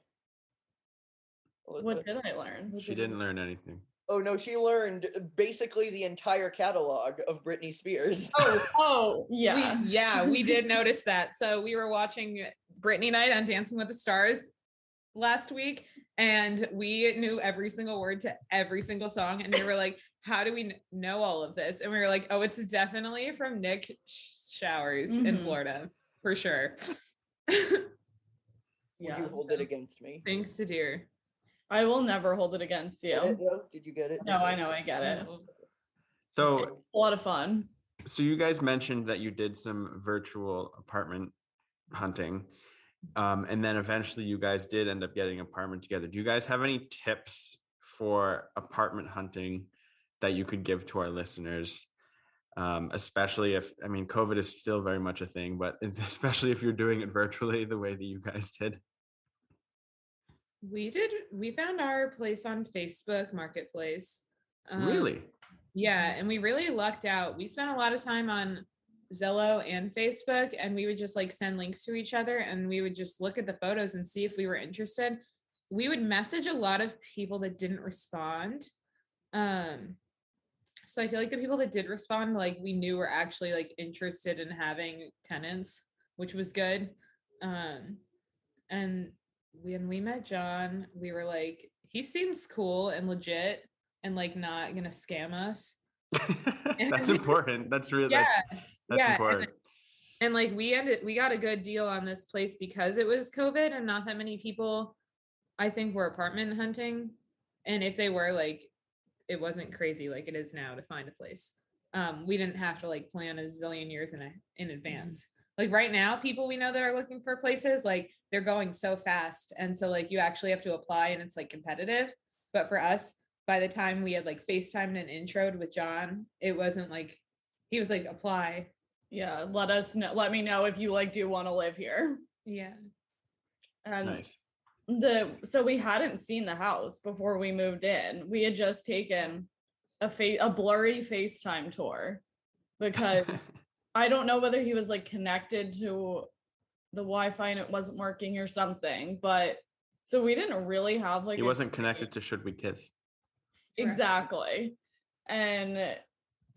What did I learn? She didn't learn anything. Oh no, she learned basically the entire catalog of Britney Spears. Oh, yeah. We did notice that. So we were watching Britney Night on Dancing with the Stars last week, and we knew every single word to every single song. And we were like, how do we know all of this? And we were like, oh, it's definitely from Nick showers in Florida for sure. Yeah, you hold it against me. Thanks to dear. I will never hold it against you. Did you get it? No, I know, I get it. So it's a lot of fun. So you guys mentioned that you did some virtual apartment hunting. And then eventually you guys did end up getting an apartment together. Do you guys have any tips for apartment hunting that you could give to our listeners? Especially if, I mean, COVID is still very much a thing, but especially if you're doing it virtually the way that you guys did. We found our place on Facebook Marketplace. Really? Yeah, and we really lucked out. We spent a lot of time on Zillow and Facebook, and we would just like send links to each other, and we would just look at the photos and see if we were interested. We would message a lot of people that didn't respond. So I feel like the people that did respond, like we knew were actually like interested in having tenants, which was good. And when we met John, we were like, he seems cool and legit and like not gonna scam us. That's important. That's really that's important. And like we got a good deal on this place because it was COVID and not that many people I think were apartment hunting. And if they were, like, it wasn't crazy like it is now to find a place. We didn't have to like plan a zillion years in advance. Like right now, people we know that are looking for places, like they're going so fast. And so like you actually have to apply and it's like competitive. But for us, by the time we had like FaceTimed and introed with John, it wasn't like, he was like, apply. Yeah. Let me know if you like do want to live here. Yeah. And nice. So we hadn't seen the house before we moved in. We had just taken a blurry FaceTime tour because I don't know whether he was like connected to the Wi-Fi and it wasn't working or something, but so we didn't really have like he wasn't connected to Should We Kiss. Exactly. And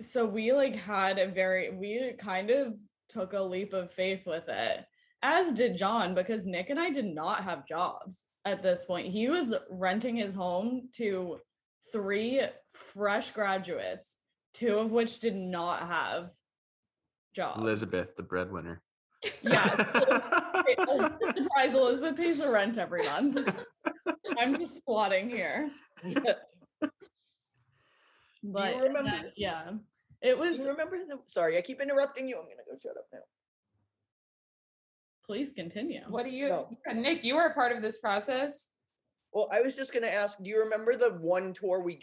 so we like we kind of took a leap of faith with it, as did John, because Nick and I did not have jobs at this point. He was renting his home to 3 fresh graduates, 2 of which did not have jobs. Elisabeth, the breadwinner. Yeah. Surprise, Elisabeth pays the rent every month. I'm just squatting here. But do you remember? Yeah. It was. Do you remember sorry, I keep interrupting you. I'm gonna go shut up now. Please continue. What do you Nick, you were a part of this process? Well, I was just gonna ask, do you remember the one tour we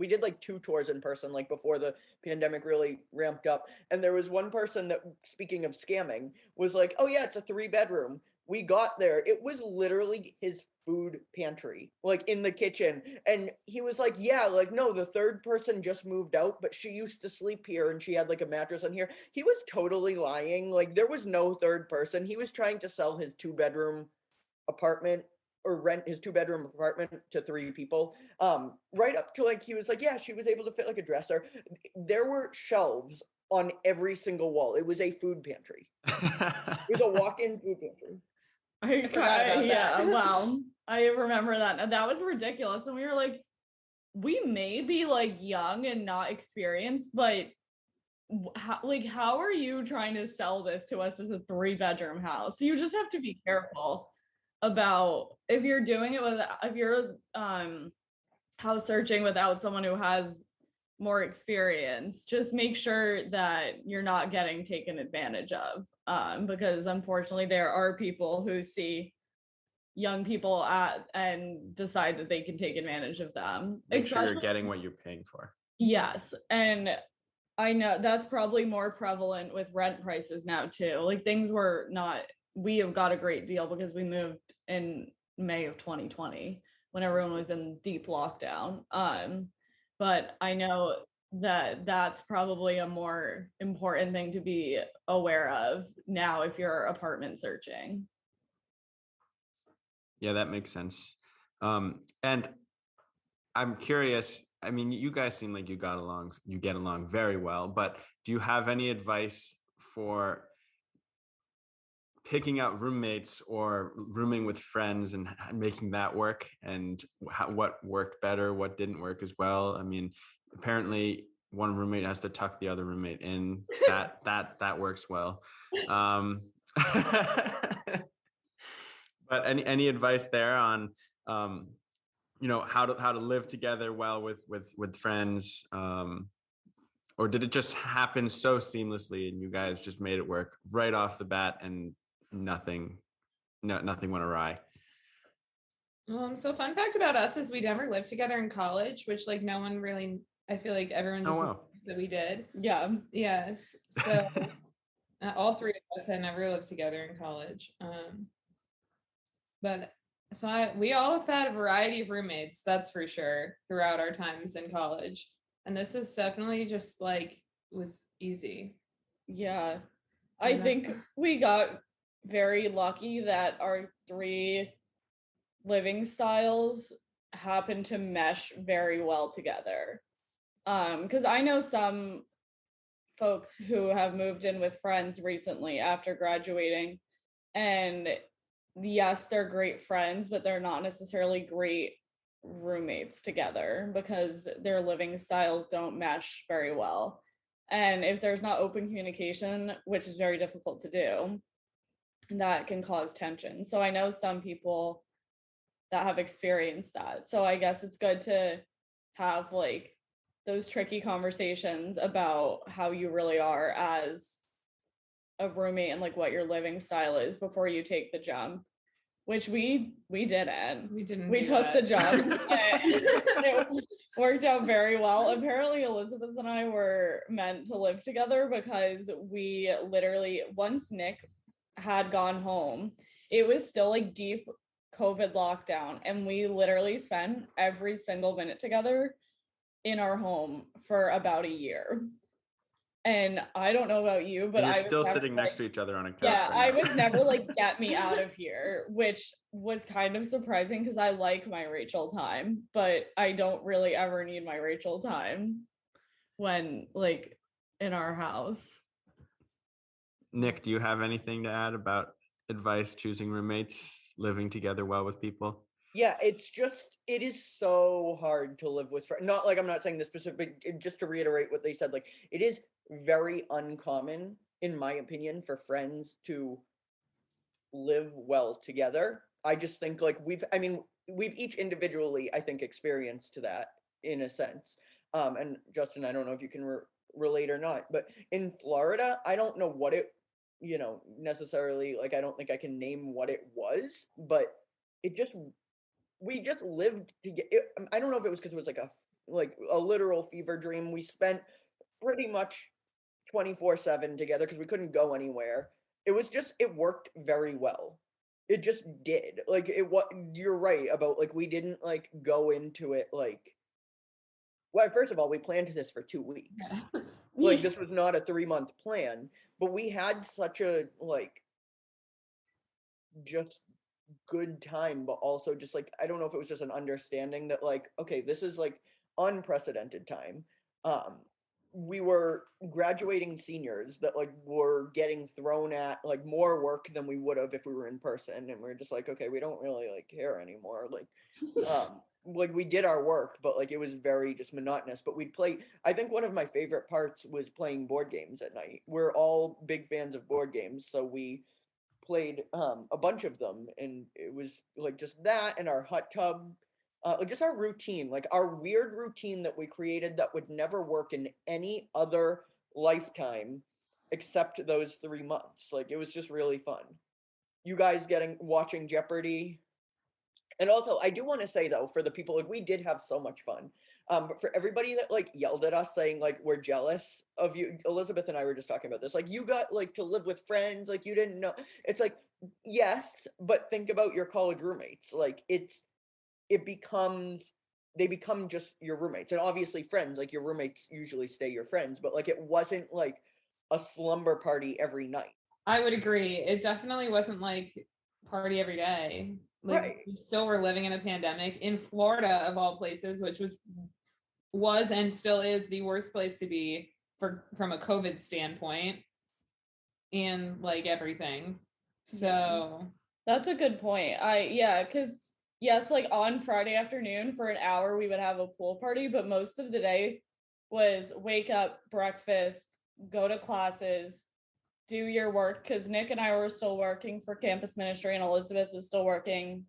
did like 2 tours in person, like before the pandemic really ramped up, and there was one person that, speaking of scamming, was like, oh yeah, it's a 3-bedroom. We got there, it was literally his food pantry, like in the kitchen, and he was like, yeah, like no, the 3rd person just moved out, but she used to sleep here and she had like a mattress on here. He was totally lying. Like there was no 3rd person. He was trying to sell his 2-bedroom apartment or rent his 2-bedroom apartment to 3 people. Right up to like, he was like, yeah, she was able to fit like a dresser. There were shelves on every single wall. It was a food pantry. It was a walk-in food pantry. Wow. I remember that. And that was ridiculous. And we were like, we may be like young and not experienced, but how are you trying to sell this to us as a 3-bedroom house? So you just have to be careful about if you're doing it if you're house searching without someone who has more experience, just make sure that you're not getting taken advantage of, because unfortunately there are people who see young people and decide that they can take advantage of them. Make sure you're getting what you're paying for. Yes. And I know that's probably more prevalent with rent prices now too. Like we have got a great deal because we moved in May of 2020 when everyone was in deep lockdown. But I know that that's probably a more important thing to be aware of now if you're apartment searching. Yeah, that makes sense. And I'm curious, I mean, you guys seem like you get along very well, but do you have any advice for picking out roommates or rooming with friends and making that work, and what worked better, what didn't work as well? I mean, apparently one roommate has to tuck the other roommate in. That works well. But any advice there on how to live together well with friends, or did it just happen so seamlessly and you guys just made it work right off the bat and nothing went awry? So fun fact about us is we never lived together in college, which like no one really, I feel like everyone just assumed that we did. Yeah. Yes. So all three of us had never lived together in college. But so we all have had a variety of roommates, that's for sure, throughout our times in college. And this is definitely just like was easy. Yeah. I think we got very lucky that our three living styles happen to mesh very well together. Because I know some folks who have moved in with friends recently after graduating, and yes, they're great friends, but they're not necessarily great roommates together because their living styles don't mesh very well. And if there's not open communication, which is very difficult to do, that can cause tension. So I know some people that have experienced that. So I guess it's good to have like those tricky conversations about how you really are as a roommate and like what your living style is before you take the jump, which we didn't. We took the jump. It worked out very well. Apparently Elisabeth and I were meant to live together because we literally, once Nick had gone home, it was still like deep COVID lockdown, and we literally spent every single minute together in our home for about a year. And I don't know about you, but you're still sitting next to each other on a couch. Yeah, I was never like, get me out of here, which was kind of surprising because I like my Rachel time, but I don't really ever need my Rachel time when like in our house. Nick, do you have anything to add about advice choosing roommates, living together well with people? Yeah, it is so hard to live with friends. Not like I'm not saying this specific, just to reiterate what they said, like it is very uncommon, in my opinion, for friends to live well together. I just think like we've each individually, I think, experienced that in a sense. And Justin, I don't know if you can relate or not, but in Florida, I don't know what it, necessarily, like I don't think I can name what it was, but we just lived together. I don't know if it was because it was like a literal fever dream. We spent pretty much 24/7 together because we couldn't go anywhere. It worked very well. It just did. Like you're right about like we didn't like go into it like, well, first of all, we planned this for 2 weeks. Yeah. Like this was not a 3-month plan, but we had such a like just good time, but also just like I don't know if it was just an understanding that like, okay, this is like unprecedented time. We were graduating seniors that like were getting thrown at like more work than we would have if we were in person, and we are just like, okay, we don't really like care anymore. Like we did our work, but like it was very just monotonous. But we'd play. I think one of my favorite parts was playing board games at night. We're all big fans of board games, so we played a bunch of them, and it was like just that and our hot tub, like just our routine, like our weird routine that we created that would never work in any other lifetime except those 3 months. Like it was just really fun. You guys watching Jeopardy. And also, I do want to say though, for the people, like we did have so much fun. But for everybody that like yelled at us saying like we're jealous of you, Elisabeth and I were just talking about this. Like you got like to live with friends, like you didn't know. It's like, yes, but think about your college roommates. Like they become just your roommates, and obviously friends. Like your roommates usually stay your friends, but like it wasn't like a slumber party every night. I would agree. It definitely wasn't like party every day. Like Right. We still were living in a pandemic in Florida of all places, which was and still is the worst place to be from a COVID standpoint and like everything. So that's a good point. Because yes, like on Friday afternoon for an hour we would have a pool party, but most of the day was wake up, breakfast, go to classes, do your work, because Nick and I were still working for campus ministry and Elisabeth was still working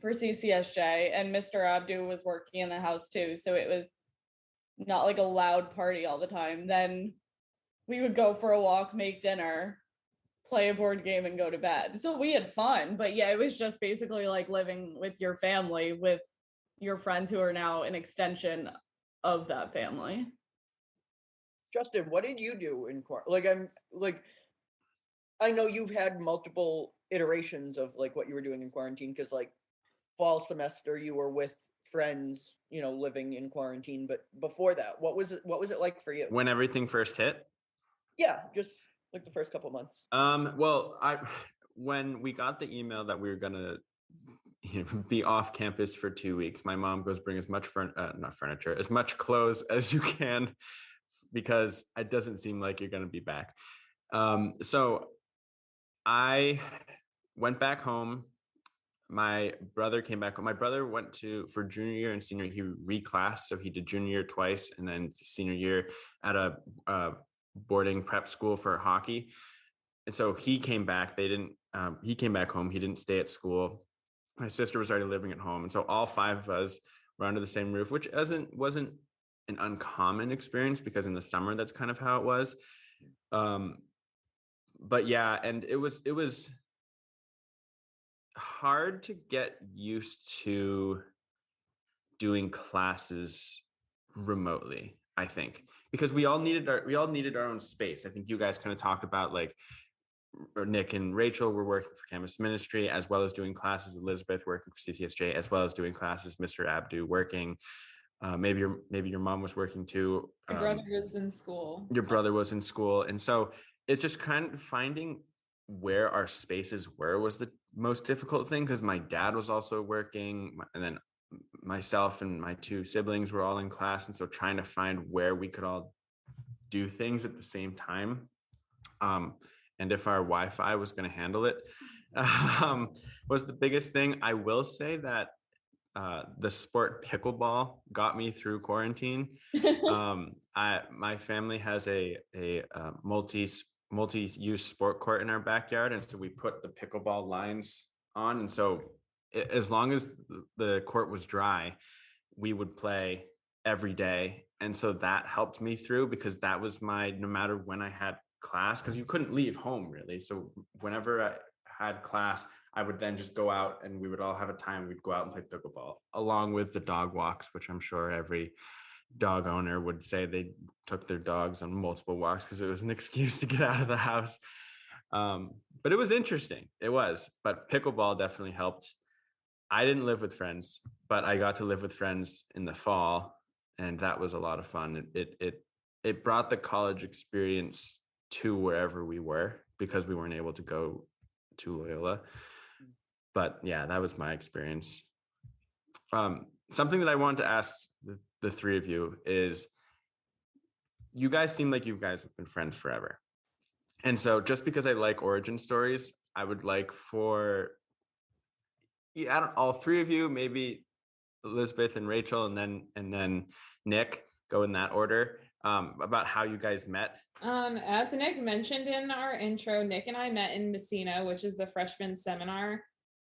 for CCSJ, and Mr. Abdoo was working in the house too. So it was not like a loud party all the time. Then we would go for a walk, make dinner, play a board game, and go to bed. So we had fun, but yeah, it was just basically like living with your family, with your friends who are now an extension of that family. Justin, what did you do in quarantine? I know you've had multiple iterations of like what you were doing in quarantine, because like fall semester you were with friends, living in quarantine. But before that, what was it like for you? When everything first hit? Yeah, just like the first couple months. Well, when we got the email that we were gonna be off campus for 2 weeks, my mom goes, bring as much not furniture, as much clothes as you can, because it doesn't seem like you're going to be back. So I went back home. My brother came back home. My brother went for junior year and senior, he reclassed. So he did junior year twice and then senior year at a boarding prep school for hockey. And so he came back. He came back home. He didn't stay at school. My sister was already living at home. And so all 5 of us were under the same roof, which wasn't an uncommon experience, because in the summer, that's kind of how it was. But yeah, and it was hard to get used to doing classes remotely, I think, because we all needed our own space. I think you guys kind of talked about like Nick and Rachel were working for campus ministry as well as doing classes. Elisabeth working for CCSJ as well as doing classes. Mr. Abdoo working. Maybe your mom was working too. Your brother was in school. Your brother was in school, and so it's just kind of finding where our spaces were was the most difficult thing, because my dad was also working, and then myself and my 2 siblings were all in class, and so trying to find where we could all do things at the same time. And if our Wi-Fi was going to handle it, was the biggest thing. I will say that the sport pickleball got me through quarantine. My family has a multi-use sport court in our backyard, and so we put the pickleball lines on, and so as long as the court was dry, we would play every day. And so that helped me through, because that was no matter when I had class, because you couldn't leave home really. So whenever I had class, I would then just go out, and we would all have a time. We'd go out and play pickleball, along with the dog walks, which I'm sure every dog owner would say they took their dogs on multiple walks because it was an excuse to get out of the house. But it was interesting. It was. But pickleball definitely helped. I didn't live with friends, but I got to live with friends in the fall, and that was a lot of fun. It brought the college experience to wherever we were, because we weren't able to go to Loyola. But yeah, that was my experience. Something that I wanted to ask the 3 of you is, you guys seem like you guys have been friends forever. And so just because I like origin stories, I would like for all 3 of you, maybe Elisabeth and Rachel, and then Nick, go in that order, about how you guys met. As Nick mentioned in our intro, Nick and I met in Messina, which is the freshman seminar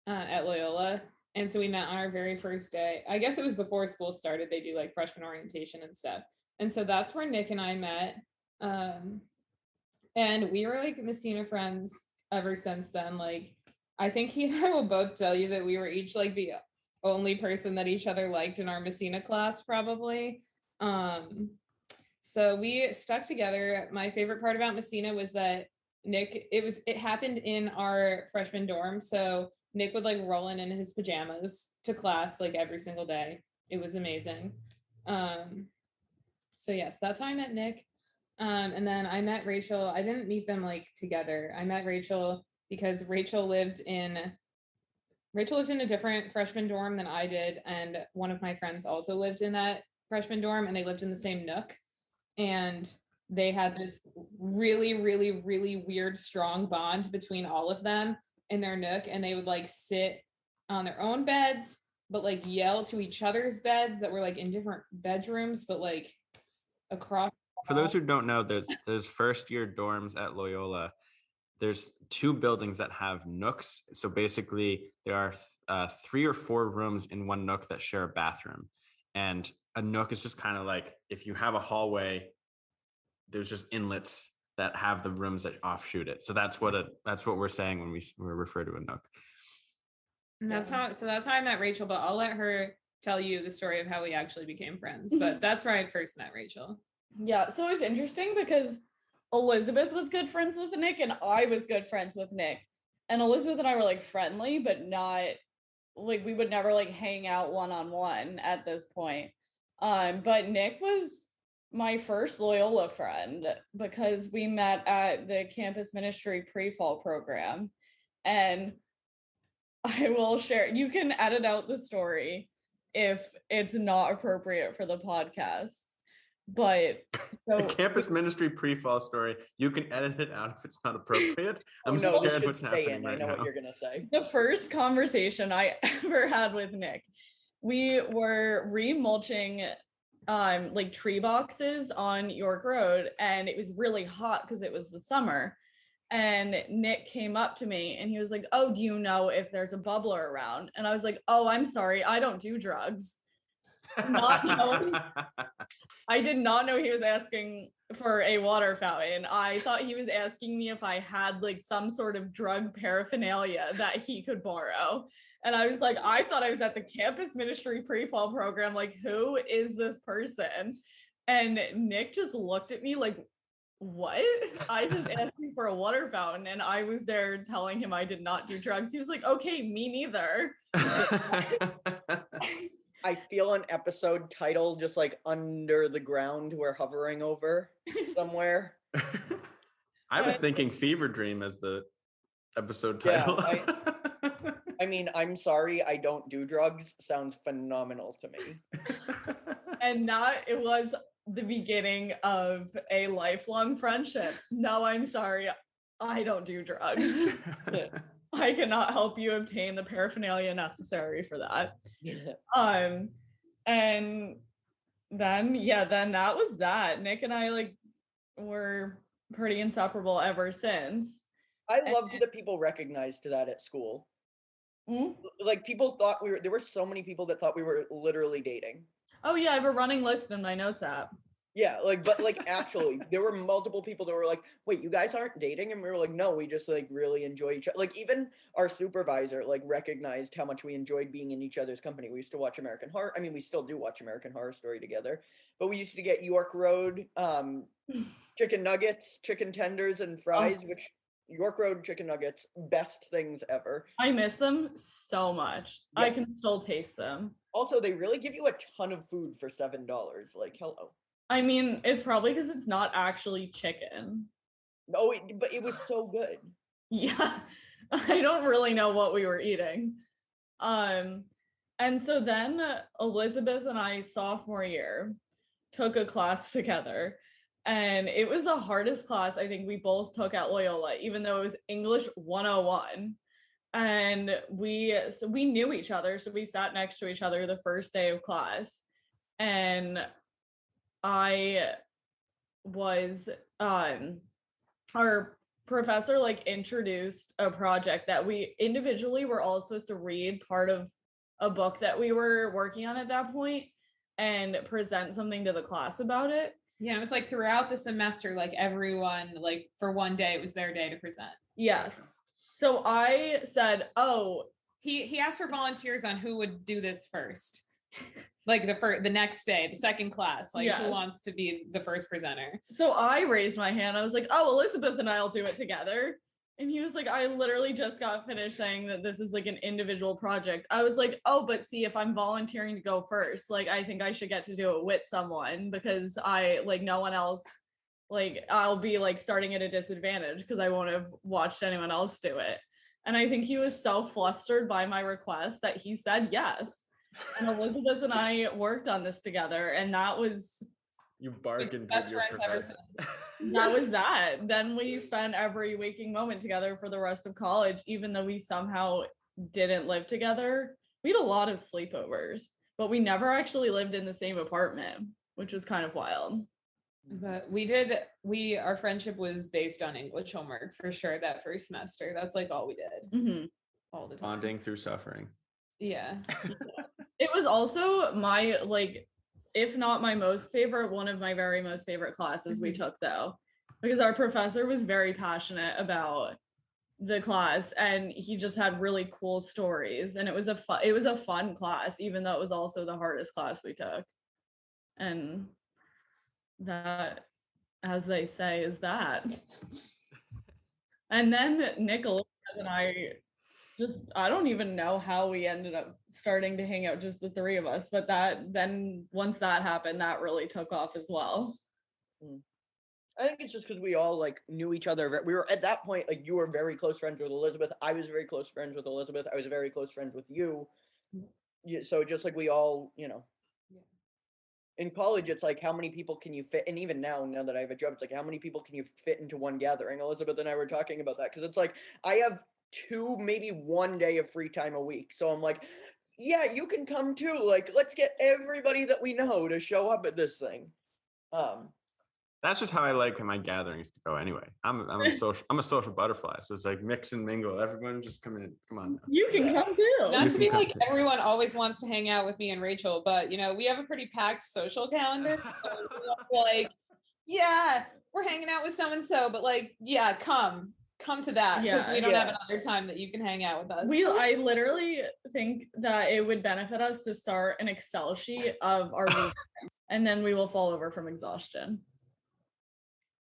at Loyola. And so we met on our very first day. I guess it was before school started. They do like freshman orientation and stuff. And so that's where Nick and I met. And we were like Messina friends ever since then. Like, I think he and I will both tell you that we were each like the only person that each other liked in our Messina class, probably. So we stuck together. My favorite part about Messina was that Nick, it happened in our freshman dorm. So Nick would like roll in his pajamas to class like every single day. It was amazing. So yes, that's how I met Nick. And then I met Rachel. I didn't meet them like together. I met Rachel because Rachel lived in a different freshman dorm than I did. And one of my friends also lived in that freshman dorm, and they lived in the same nook. And they had this really, really, really weird, strong bond between all of them in their nook. And they would like sit on their own beds, but like yell to each other's beds that were like in different bedrooms, but like across. For those who don't know, there's first year dorms at Loyola. There's 2 buildings that have nooks. So basically, there are 3 or 4 rooms in one nook that share a bathroom. And a nook is just kind of like if you have a hallway, there's just inlets that have the rooms that offshoot it. So that's what we're saying when we refer to a nook. And that's how I met Rachel, but I'll let her tell you the story of how we actually became friends. But that's where I first met Rachel. Yeah, so it was interesting because Elisabeth was good friends with Nick and I was good friends with Nick. And Elisabeth and I were like friendly, but not like we would never like hang out one-on-one at this point. But Nick was my first Loyola friend because we met at the campus ministry pre-fall program. And I will share, you can edit out the story if it's not appropriate for the podcast. But so campus ministry pre-fall story, you can edit it out if it's not appropriate. I'm scared what's happening right now. I know what you're gonna say. The first conversation I ever had with Nick, we were remulching like tree boxes on York Road, and it was really hot because it was the summer. And Nick came up to me and he was like, "Oh, do you know if there's a bubbler around?" And I was like, "Oh, I'm sorry, I don't do drugs." Not knowing, I did not know he was asking for a water fountain. I thought he was asking me if I had like some sort of drug paraphernalia that he could borrow. And I was like, I thought I was at the campus ministry pre-fall program. Like, who is this person? And Nick just looked at me like, what? I just asked you for a water fountain and I was there telling him I did not do drugs. He was like, okay, me neither. I feel an episode title just like Under the Ground we're hovering over somewhere. I was thinking Fever Dream as the episode title. Yeah, I mean, I'm sorry, I don't do drugs sounds phenomenal to me. And it was the beginning of a lifelong friendship. No, I'm sorry, I don't do drugs. I cannot help you obtain the paraphernalia necessary for that. And then that was that. Nick and I like were pretty inseparable ever since. I loved that people recognized that at school. Mm-hmm. Like people thought there were so many people that thought we were literally dating. Oh yeah, I have a running list in my notes app. Yeah, but actually, there were multiple people that were like, wait, you guys aren't dating? And we were like, no, we just like really enjoy each other. Like even our supervisor like recognized how much we enjoyed being in each other's company. We used to watch American Horror. I mean, we still do watch American Horror Story together, but we used to get York Road chicken nuggets, chicken tenders, and fries, which York Road chicken nuggets, best things ever. I miss them so much. Yes. I can still taste them. Also, they really give you a ton of food for $7. Like, hello. I mean, it's probably because it's not actually chicken. No, but it was so good. Yeah, I don't really know what we were eating. And so then Elisabeth and I, sophomore year, took a class together. And it was the hardest class I think we both took at Loyola, even though it was English 101. And we knew each other. So we sat next to each other the first day of class. And I was our professor like introduced a project that we individually were all supposed to read part of a book that we were working on at that point and present something to the class about it. Yeah, it was like throughout the semester, like everyone, like for one day, it was their day to present. Yes. So I said, oh, he asked for volunteers on who would do this first. Like the next day, the second class, like who wants to be the first presenter? So I raised my hand. I was like, oh, Elisabeth and I'll do it together. And he was like, I literally just got finished saying that this is like an individual project. I was like, oh, but see, if I'm volunteering to go first, like, I think I should get to do it with someone because no one else, like, I'll be like starting at a disadvantage because I won't have watched anyone else do it. And I think he was so flustered by my request that he said yes. And Elisabeth and I worked on this together, and that was you bargained best friends ever since. That was that. Then we spent every waking moment together for the rest of college, even though we somehow didn't live together. We had a lot of sleepovers, but we never actually lived in the same apartment, which was kind of wild. But our friendship was based on English homework for sure that first semester. That's like all we did all the time. Bonding through suffering. Yeah. It was also my, like, if not my most favorite, one of my very most favorite classes we took though, because our professor was very passionate about the class and he just had really cool stories, and it was a fun class, even though it was also the hardest class we took. And that, as they say, is that. And then Nicholas and I don't even know how we ended up starting to hang out, just the three of us, but then once that happened, that really took off as well. I think it's just because we all like knew each other. We were at that point, like you were very close friends with Elisabeth. I was very close friends with Elisabeth. I was very close friends with you. So just like we all, in college, it's like, how many people can you fit? And even now that I have a job, it's like, how many people can you fit into one gathering? Elisabeth and I were talking about that because it's like, I have 2, maybe 1 day of free time a week. So I'm like, yeah, you can come too. Like, let's get everybody that we know to show up at this thing. That's just how I like my gatherings to go anyway. I'm a social butterfly. So it's like mix and mingle. Everyone just come on. Now. You can come too. Not to be like everyone always wants to hang out with me and Rachel, but we have a pretty packed social calendar. So like, yeah, we're hanging out with so and so, but like, yeah, come to that because we don't have another time that you can hang out with us. I literally think that it would benefit us to start an Excel sheet of our week, and then we will fall over from exhaustion.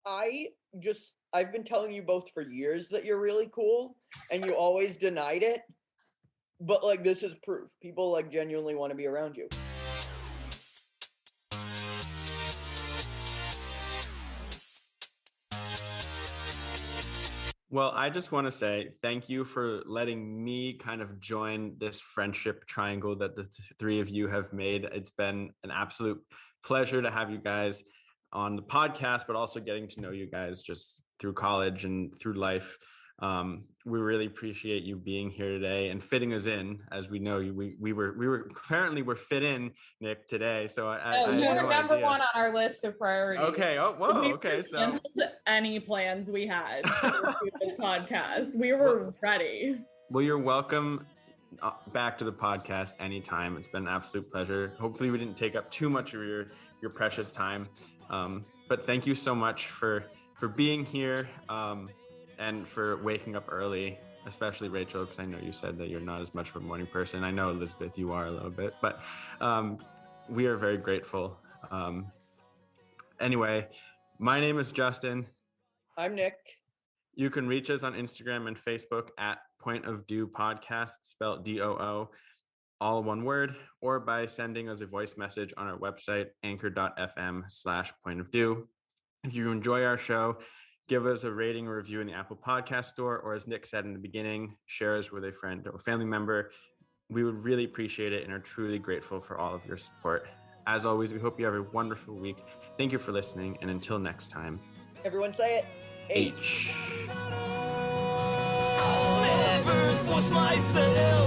I've been telling you both for years that you're really cool and you always denied it. But like, this is proof. People like genuinely want to be around you. Well, I just want to say thank you for letting me kind of join this friendship triangle that the three of you have made. It's been an absolute pleasure to have you guys on the podcast, but also getting to know you guys just through college and through life. We really appreciate you being here today and fitting us in. As we know, we were apparently we're fit in, Nick, today. So you're number one on our list of priorities. Okay. Oh, whoa. Okay. So any plans we had to do this podcast, we were ready. Well, you're welcome back to the podcast anytime. It's been an absolute pleasure. Hopefully, we didn't take up too much of your precious time. But thank you so much for being here and for waking up early, especially Rachel, because I know you said that you're not as much of a morning person. I know, Elisabeth, you are a little bit, but we are very grateful. Anyway, my name is Justin. I'm Nick. You can reach us on Instagram and Facebook at Point of Doo Podcast, spelled DOO. all one word, or by sending us a voice message on our website, anchor.fm/pointofdue. If you enjoy our show, give us a rating or review in the Apple Podcast Store, or as Nick said in the beginning, share us with a friend or family member. We would really appreciate it and are truly grateful for all of your support. As always, we hope you have a wonderful week. Thank you for listening, and until next time. Everyone say it. H. I'll never force myself